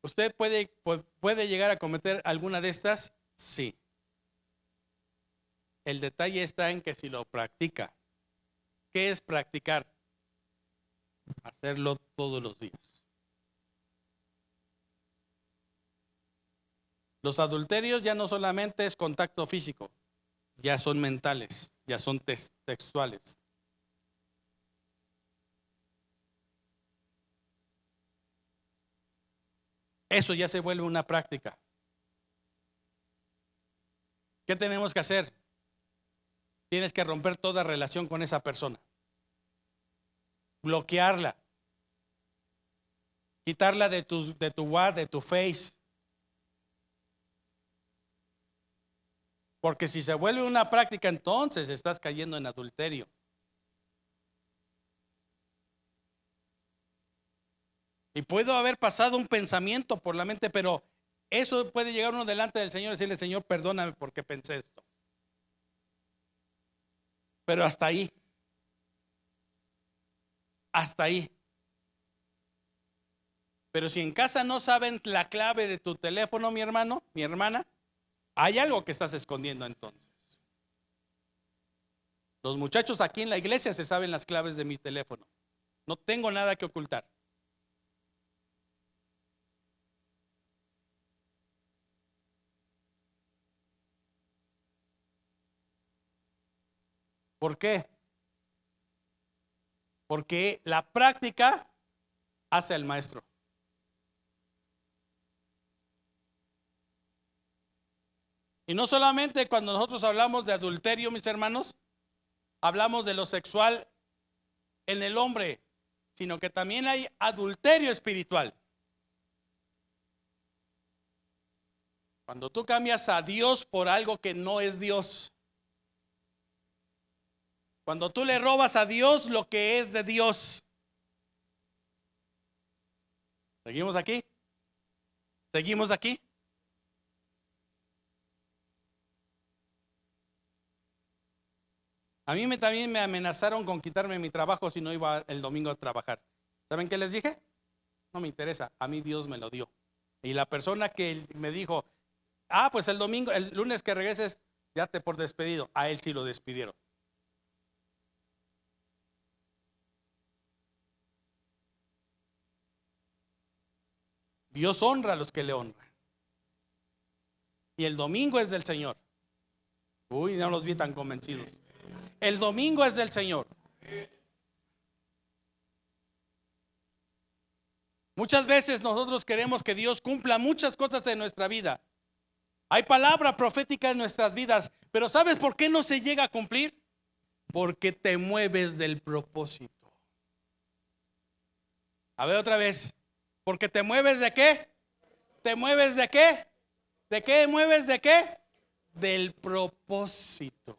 ¿usted puede llegar a cometer alguna de estas? Sí. El detalle está en que si lo practica. ¿Qué es practicar? Hacerlo todos los días. Los adulterios ya no solamente es contacto físico, ya son mentales, ya son textuales. Eso ya se vuelve una práctica. ¿Qué tenemos que hacer? Tienes que romper toda relación con esa persona, bloquearla, quitarla de tu WhatsApp, de tu Face. Porque si se vuelve una práctica, entonces estás cayendo en adulterio. Y puede haber pasado un pensamiento por la mente, pero eso puede llegar uno delante del Señor y decirle, Señor, perdóname porque pensé esto. Pero hasta ahí. Hasta ahí. Pero si en casa no saben la clave de tu teléfono, mi hermano, mi hermana, hay algo que estás escondiendo entonces. Los muchachos aquí en la iglesia se saben las claves de mi teléfono. No tengo nada que ocultar. ¿Por qué? Porque la práctica hace al maestro. Y no solamente cuando nosotros hablamos de adulterio, mis hermanos, hablamos de lo sexual en el hombre, sino que también hay adulterio espiritual. Cuando tú cambias a Dios por algo que no es Dios. Cuando tú le robas a Dios lo que es de Dios. ¿Seguimos aquí? ¿Seguimos aquí? A mí también me amenazaron con quitarme mi trabajo si no iba el domingo a trabajar. ¿Saben qué les dije? No me interesa, a mí Dios me lo dio. Y la persona que me dijo, pues el domingo, el lunes que regreses, ya te por despedido. A él sí lo despidieron. Dios honra a los que le honran. Y el domingo es del Señor. Uy, no los vi tan convencidos. El domingo es del Señor. Muchas veces nosotros queremos que Dios cumpla muchas cosas en nuestra vida. Hay palabra profética en nuestras vidas, pero ¿sabes por qué no se llega a cumplir? Porque te mueves del propósito. A ver otra vez. Porque te mueves de qué? ¿Te mueves de qué? ¿De qué mueves de qué? Del propósito.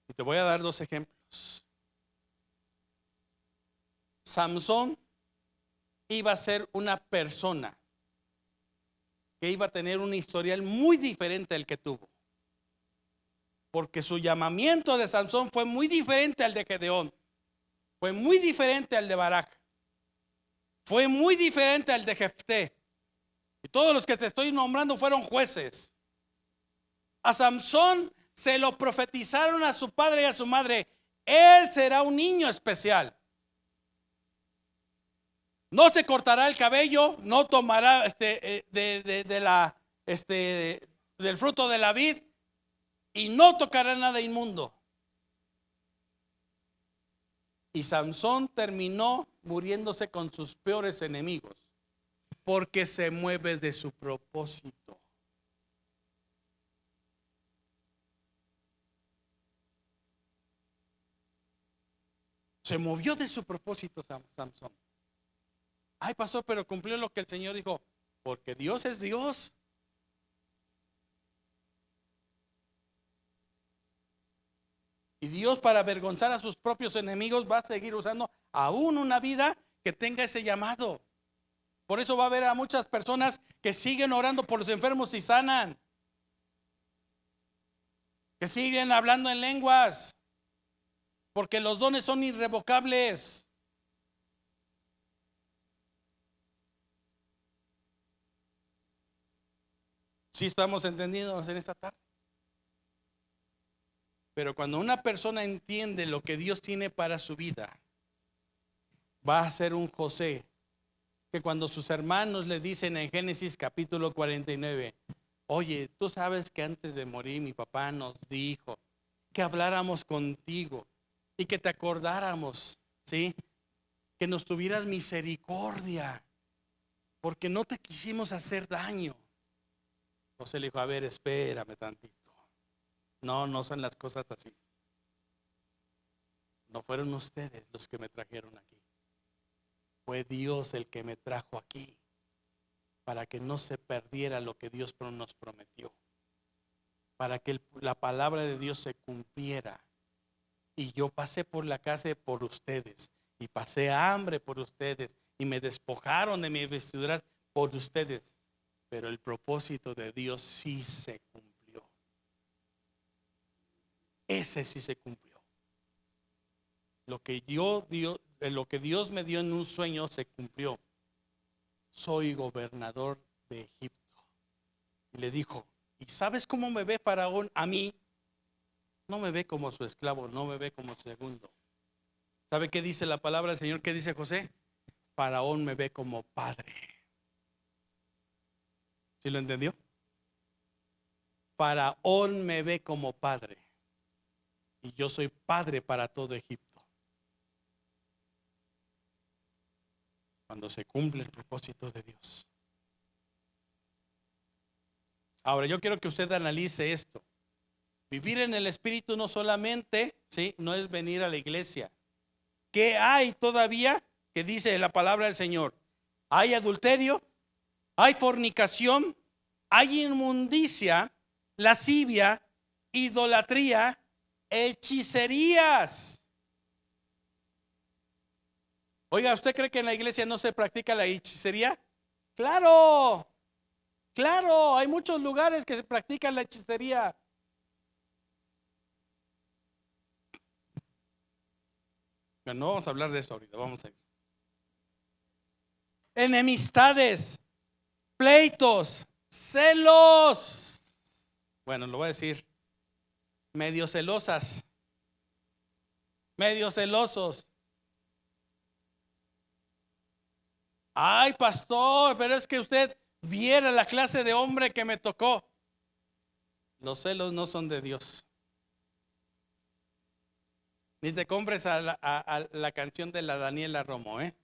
Y te voy a dar 2 ejemplos. Samson iba a ser una persona que iba a tener un historial muy diferente al que tuvo. Porque su llamamiento de Samson fue muy diferente al de Gedeón. Fue muy diferente al de Barak. Fue muy diferente al de Jefté. Y todos los que te estoy nombrando fueron jueces. A Samson se lo profetizaron a su padre y a su madre. Él será un niño especial. No se cortará el cabello, no tomará del fruto de la vid y no tocará nada inmundo. Y Samson terminó muriéndose con sus peores enemigos porque se mueve de su propósito. Se movió de su propósito Samson. Ay, pastor, pero cumplió lo que el Señor dijo. Porque Dios es Dios. Y Dios, para avergonzar a sus propios enemigos, va a seguir usando aún una vida que tenga ese llamado. Por eso va a haber a muchas personas que siguen orando por los enfermos y sanan. Que siguen hablando en lenguas. Porque los dones son irrevocables. Sí estamos entendidos en esta tarde. Pero cuando una persona entiende lo que Dios tiene para su vida, va a ser un José que cuando sus hermanos le dicen en Génesis capítulo 49, oye, tú sabes que antes de morir mi papá nos dijo que habláramos contigo y que te acordáramos, ¿sí? Que nos tuvieras misericordia porque no te quisimos hacer daño. José le dijo, a ver, espérame tantito. No son las cosas así. No fueron ustedes los que me trajeron aquí. Fue Dios el que me trajo aquí para que no se perdiera lo que Dios nos prometió. Para que la palabra de Dios se cumpliera. Y yo pasé por la casa por ustedes. Y pasé hambre por ustedes. Y me despojaron de mis vestiduras por ustedes. Pero el propósito de Dios sí se cumplió. Ese sí se cumplió. Lo que Dios me dio en un sueño se cumplió. Soy gobernador de Egipto. Y le dijo, ¿y sabes cómo me ve Faraón a mí? No me ve como su esclavo, no me ve como segundo. ¿Sabe qué dice la palabra del Señor? ¿Qué dice José? Faraón me ve como padre. ¿Sí lo entendió? Faraón me ve como padre. y yo soy padre para todo Egipto. Cuando se cumple el propósito de Dios. Ahora yo quiero que usted analice esto. Vivir en el Espíritu no solamente, ¿sí?, no es venir a la iglesia. ¿Qué hay todavía? Que dice la palabra del Señor. Hay adulterio, hay fornicación, hay inmundicia, lascivia, idolatría, hechicerías. Oiga, ¿usted cree que en la iglesia no se practica la hechicería? Claro, claro, hay muchos lugares que se practica la hechicería. Pero no vamos a hablar de eso ahorita, vamos a ir. Enemistades, pleitos, celos. Bueno, lo voy a decir. Medio celosas, medio celosos. Ay, pastor, pero es que usted viera la clase de hombre que me tocó. Los celos no son de Dios. Ni te compres a la canción de la Daniela Romo, ¿eh?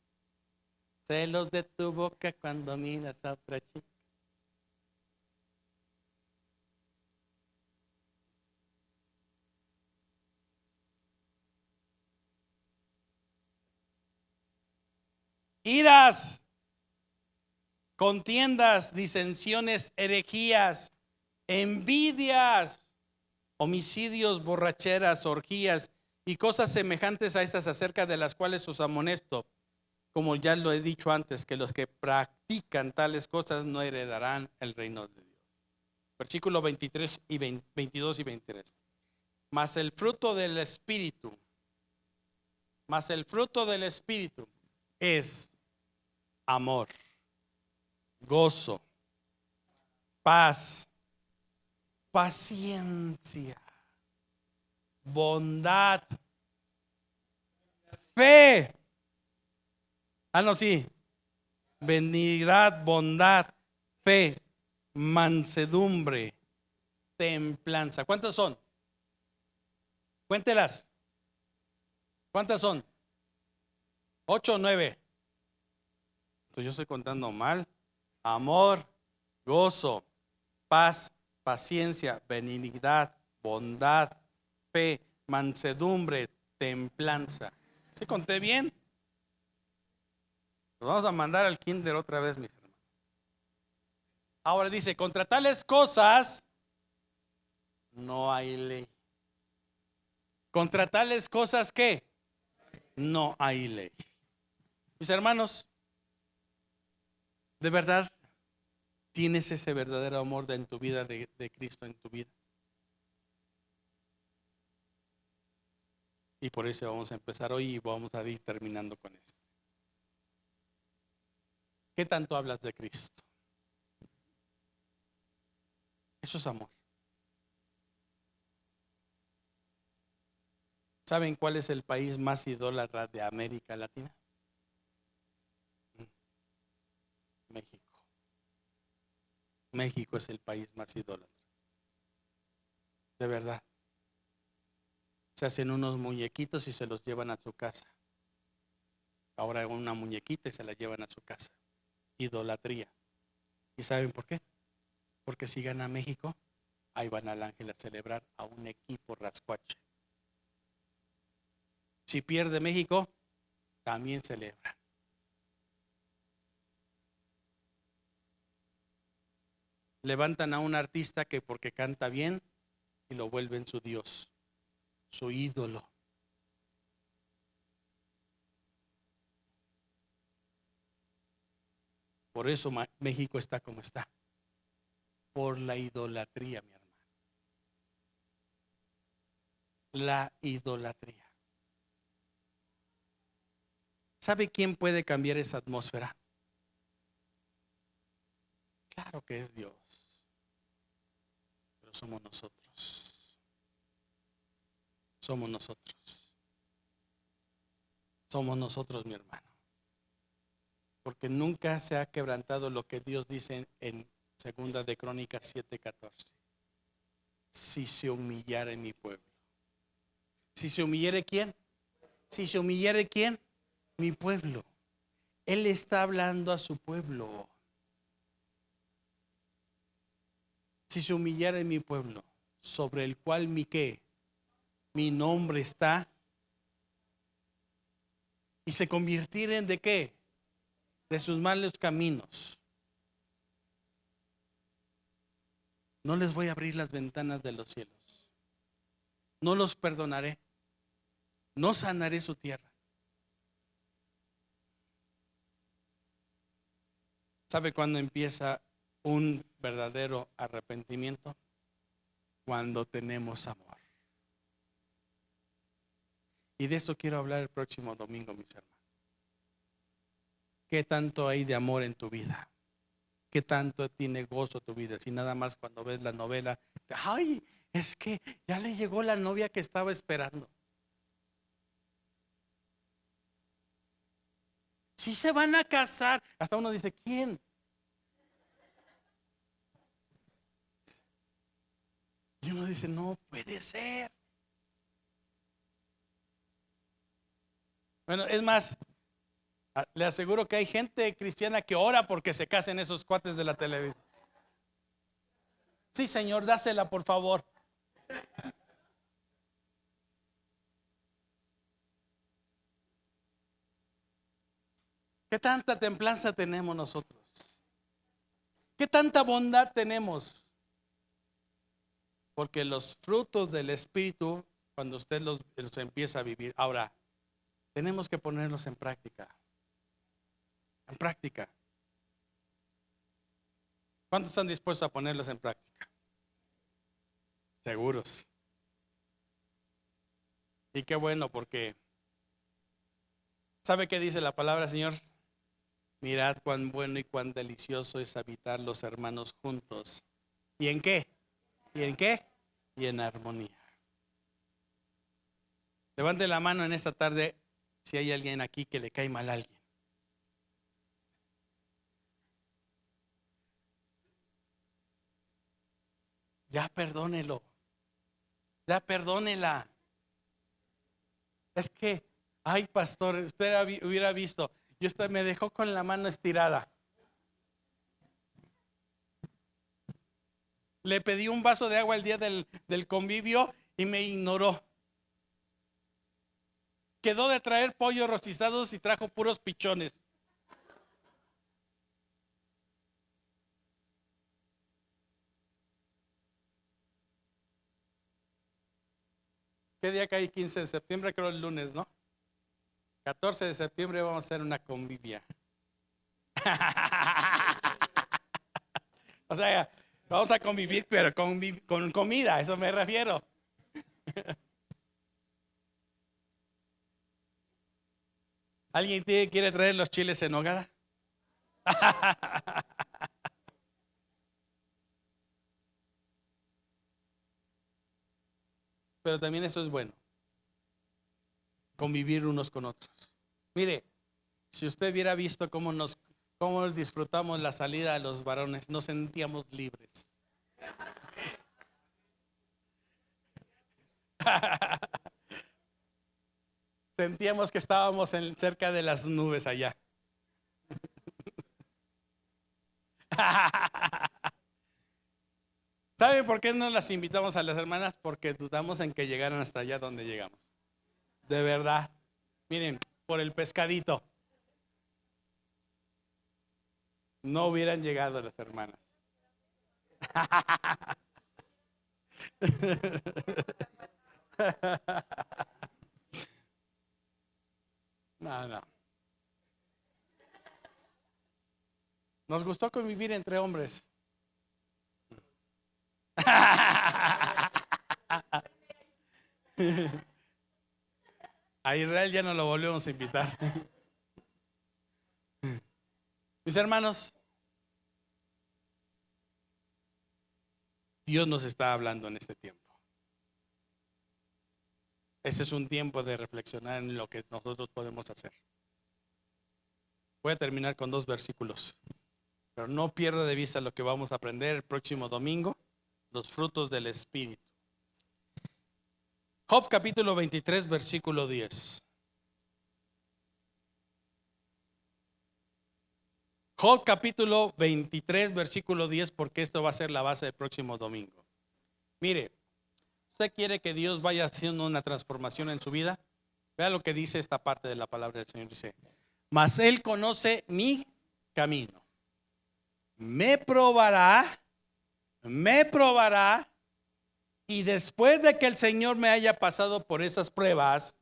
Celos de tu boca cuando miras a otra chica. Iras, contiendas, disensiones, herejías, envidias, homicidios, borracheras, orgías y cosas semejantes a estas, acerca de las cuales os amonesto, como ya lo he dicho antes, que los que practican tales cosas no heredarán el reino de Dios. Versículo 23 y 22 y 23. Mas el fruto del Espíritu, es amor, gozo, paz, paciencia, bondad, fe. No, sí. Benignidad, bondad, fe, mansedumbre, templanza. ¿Cuántas son? Cuéntelas. ¿Cuántas son? 8 o 9. Entonces yo estoy contando mal. Amor, gozo, paz, paciencia, benignidad, bondad, fe, mansedumbre, templanza. ¿Sí conté bien? Nos vamos a mandar al kinder otra vez, mis hermanos. Ahora dice, contra tales cosas no hay ley. Contra tales cosas, ¿qué? No hay ley. Mis hermanos, ¿de verdad tienes ese verdadero amor en tu vida, de Cristo en tu vida? Y por eso vamos a empezar hoy y vamos a ir terminando con esto. ¿Qué tanto hablas de Cristo? Eso es amor. ¿Saben cuál es el país más idólatra de América Latina? México. México es el país más idólatra. De verdad. Se hacen unos muñequitos y se los llevan a su casa. Ahora una muñequita y se la llevan a su casa. Idolatría. ¿Y saben por qué? Porque si gana México, ahí van al Ángel a celebrar a un equipo rascuache. Si pierde México, también celebra. Levantan a un artista que porque canta bien y lo vuelven su Dios, su ídolo. Por eso México está como está. Por la idolatría, mi hermano. La idolatría. ¿Sabe quién puede cambiar esa atmósfera? Claro que es Dios. Pero somos nosotros. Somos nosotros. Somos nosotros, mi hermano. Porque nunca se ha quebrantado lo que Dios dice en Segunda de Crónicas 7:14. Si se humillara en mi pueblo. Si se humillare, ¿quién? Si se humillare, ¿quién? Mi pueblo. Él está hablando a su pueblo. Si se humillare mi pueblo, sobre el cual mi qué, mi nombre está, y se convirtieren de qué, de sus malos caminos, no les voy a abrir las ventanas de los cielos, no los perdonaré, no sanaré su tierra. ¿Sabe cuándo empieza un verdadero arrepentimiento? Cuando tenemos amor. Y de esto quiero hablar el próximo domingo, mis hermanos. ¿Qué tanto hay de amor en tu vida? ¿Qué tanto tiene gozo tu vida? Si nada más cuando ves la novela, ay, es que ya le llegó la novia que estaba esperando. Si se van a casar, hasta uno dice, ¿quién? Y uno dice, no puede ser. Bueno, es más, le aseguro que hay gente cristiana que ora porque se casen esos cuates de la televisión. Sí, Señor, dásela por favor. ¿Qué tanta templanza tenemos nosotros? ¿Qué tanta bondad tenemos? Porque los frutos del Espíritu, cuando usted los empieza a vivir, ahora, tenemos que ponerlos en práctica. En práctica. ¿Cuántos están dispuestos a ponerlos en práctica? Seguros. Y qué bueno, porque ¿sabe qué dice la palabra, Señor? Mirad cuán bueno y cuán delicioso es habitar los hermanos juntos. ¿Y en qué? ¿Y en qué? Y en armonía. Levante la mano en esta tarde si hay alguien aquí que le cae mal a alguien. Ya perdónelo. Ya perdónela. Es que, ay, pastor, usted hubiera visto, me dejó con la mano estirada. Le pedí un vaso de agua el día del convivio y me ignoró. Quedó de traer pollos rostizados y trajo puros pichones. ¿Qué día cae? 15 de septiembre, creo el lunes, ¿no? 14 de septiembre vamos a hacer una convivia. O sea, vamos a convivir, pero con comida, a eso me refiero. ¿Alguien quiere traer los chiles en nogada? Pero también eso es bueno, convivir unos con otros. Mire, si usted hubiera visto cómo disfrutamos la salida de los varones, nos sentíamos libres. Sentíamos que estábamos cerca de las nubes allá. ¿Saben por qué no las invitamos a las hermanas? Porque dudamos en que llegaran hasta allá donde llegamos. De verdad. Miren, por el pescadito no hubieran llegado las hermanas. No. Nos gustó convivir entre hombres. A Israel ya no lo volvemos a invitar. Mis hermanos, Dios nos está hablando en este tiempo. Ese es un tiempo de reflexionar en lo que nosotros podemos hacer. Voy a terminar con 2 versículos, pero no pierda de vista lo que vamos a aprender el próximo domingo, los frutos del Espíritu. Job capítulo 23, versículo 10. Job capítulo 23, versículo 10, porque esto va a ser la base del próximo domingo. Mire, ¿usted quiere que Dios vaya haciendo una transformación en su vida? Vea lo que dice esta parte de la palabra del Señor. Dice, mas Él conoce mi camino. Me probará, y después de que el Señor me haya pasado por esas pruebas,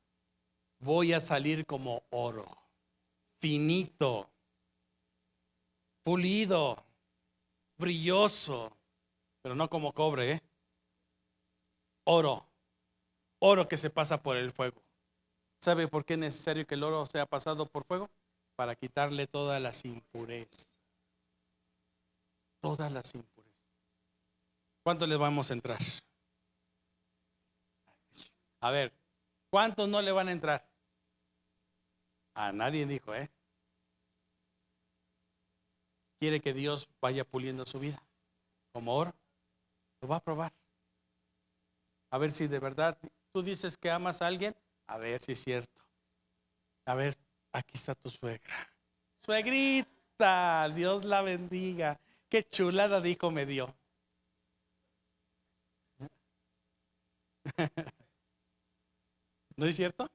voy a salir como oro, finito, pulido, brilloso, pero no como cobre, ¿eh? Oro, oro que se pasa por el fuego. ¿Sabe por qué es necesario que el oro sea pasado por fuego? Para quitarle todas las impurezas. Todas las impurezas. ¿Cuántos le vamos a entrar? A ver, ¿cuántos no le van a entrar? A nadie dijo, ¿eh? Quiere que Dios vaya puliendo su vida como oro. Lo va a probar. A ver si de verdad tú dices que amas a alguien. A ver si es cierto. A ver, aquí está tu suegra. Suegrita, Dios la bendiga. Qué chulada de hijo me dio. ¿No es cierto?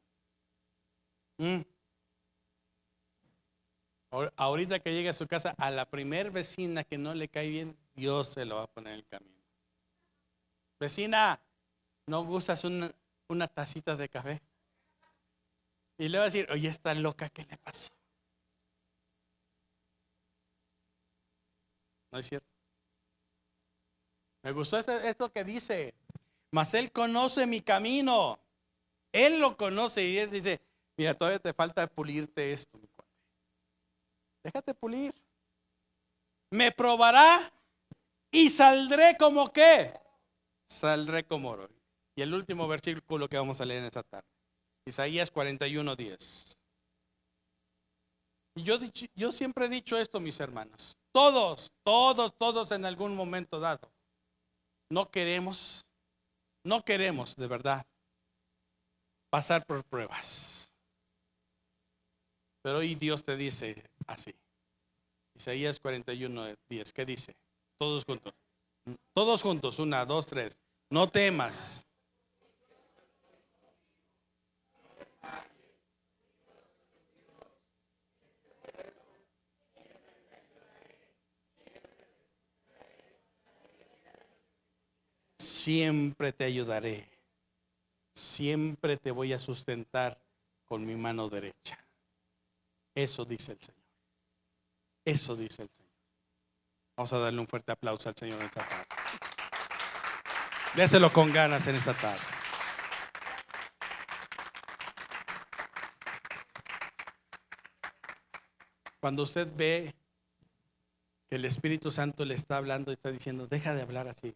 Ahorita que llegue a su casa, a la primer vecina que no le cae bien, Dios se lo va a poner en el camino. Vecina, ¿no gustas una tacita de café? Y le va a decir, oye, está loca, ¿qué le pasó? ¿No es cierto? Me gustó esto que dice, mas Él conoce mi camino. Él lo conoce y Él dice, mira, todavía te falta pulirte esto, mi cuate. Déjate pulir. Me probará y saldré como qué. Saldré como oro. Y el último versículo que vamos a leer en esta tarde. Isaías 41:10. Y yo siempre he dicho esto, mis hermanos. Todos en algún momento dado. No queremos de verdad pasar por pruebas. Pero hoy Dios te dice así. Isaías 41:10. ¿Qué dice? Todos juntos. Todos juntos. 1, 2, 3. No temas. Siempre te ayudaré. Siempre te voy a sustentar con mi mano derecha. Eso dice el Señor. Eso dice el Señor. Vamos a darle un fuerte aplauso al Señor en esta tarde. Déselo con ganas en esta tarde. Cuando usted ve que el Espíritu Santo le está hablando y está diciendo, deja de hablar así,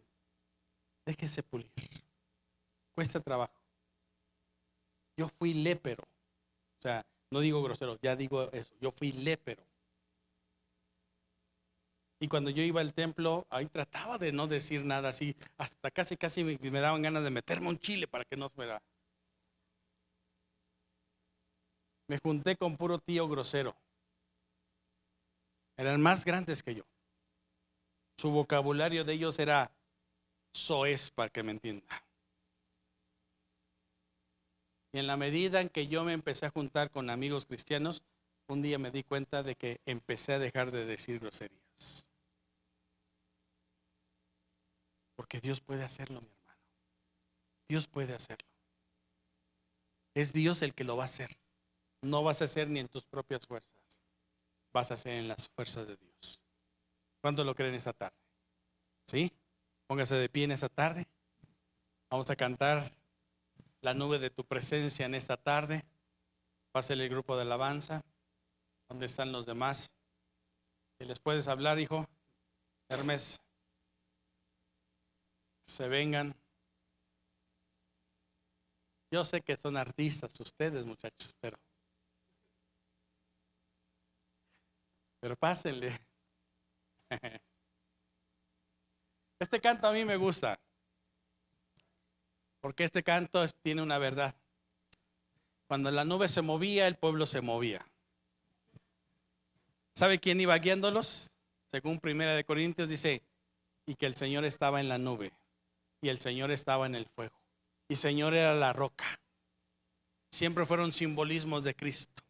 déjese pulir, cuesta trabajo. Yo fui lépero, o sea, no digo grosero, ya digo eso, yo fui lépero. Y cuando yo iba al templo, ahí trataba de no decir nada así, hasta casi me daban ganas de meterme un chile para que no fuera. Me junté con puro tío grosero. Eran más grandes que yo. Su vocabulario de ellos era soez, para que me entienda. Y en la medida en que yo me empecé a juntar con amigos cristianos, un día me di cuenta de que empecé a dejar de decir groserías. Porque Dios puede hacerlo, mi hermano. Dios puede hacerlo. Es Dios el que lo va a hacer. No vas a hacer ni en tus propias fuerzas. Vas a hacer en las fuerzas de Dios. ¿Cuánto lo creen esta tarde? ¿Sí? Póngase de pie en esta tarde. Vamos a cantar La nube de tu presencia en esta tarde. Pásale el grupo de alabanza. ¿Dónde están los demás? ¿Y les puedes hablar, hijo? Hermes. Se vengan. Yo sé que son artistas ustedes, muchachos, pero pásenle. Este canto a mí me gusta. Porque este canto tiene una verdad. Cuando la nube se movía, el pueblo se movía. ¿Sabe quién iba guiándolos? Según 1 Corintios dice, y que el Señor estaba en la nube, y el Señor estaba en el fuego, y el Señor era la roca. Siempre fueron simbolismos de Cristo,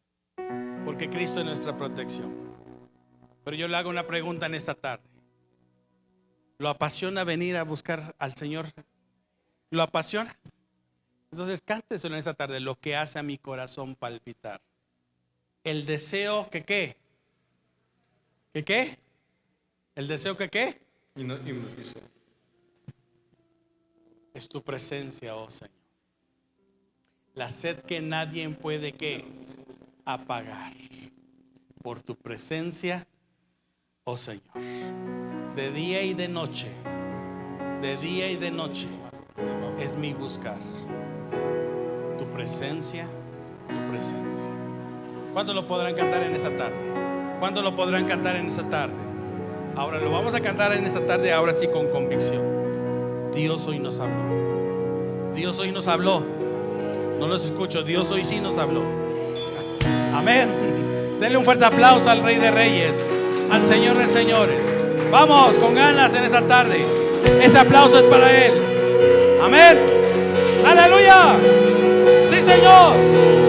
porque Cristo es nuestra protección. Pero yo le hago una pregunta en esta tarde. ¿Lo apasiona venir a buscar al Señor? ¿Lo apasiona? Entonces cánteselo en esta tarde, lo que hace a mi corazón palpitar. El deseo que ¿qué? ¿Que qué? ¿El deseo que qué? Hipnotiza. Es tu presencia, oh Señor. La sed que nadie puede ¿qué? Apagar. Por tu presencia, oh Señor. De día y de noche, de día y de noche es mi buscar. Tu presencia, tu presencia. ¿Cuándo lo podrán cantar en esta tarde? ¿Cuándo lo podrán cantar en esta tarde? Ahora lo vamos a cantar en esta tarde, ahora sí con convicción. Dios hoy nos habló. Dios hoy nos habló. No los escucho, Dios hoy sí nos habló. Amén. Denle un fuerte aplauso al Rey de Reyes, al Señor de Señores. Vamos con ganas en esta tarde. Ese aplauso es para Él. Amén. Aleluya. Sí, Señor.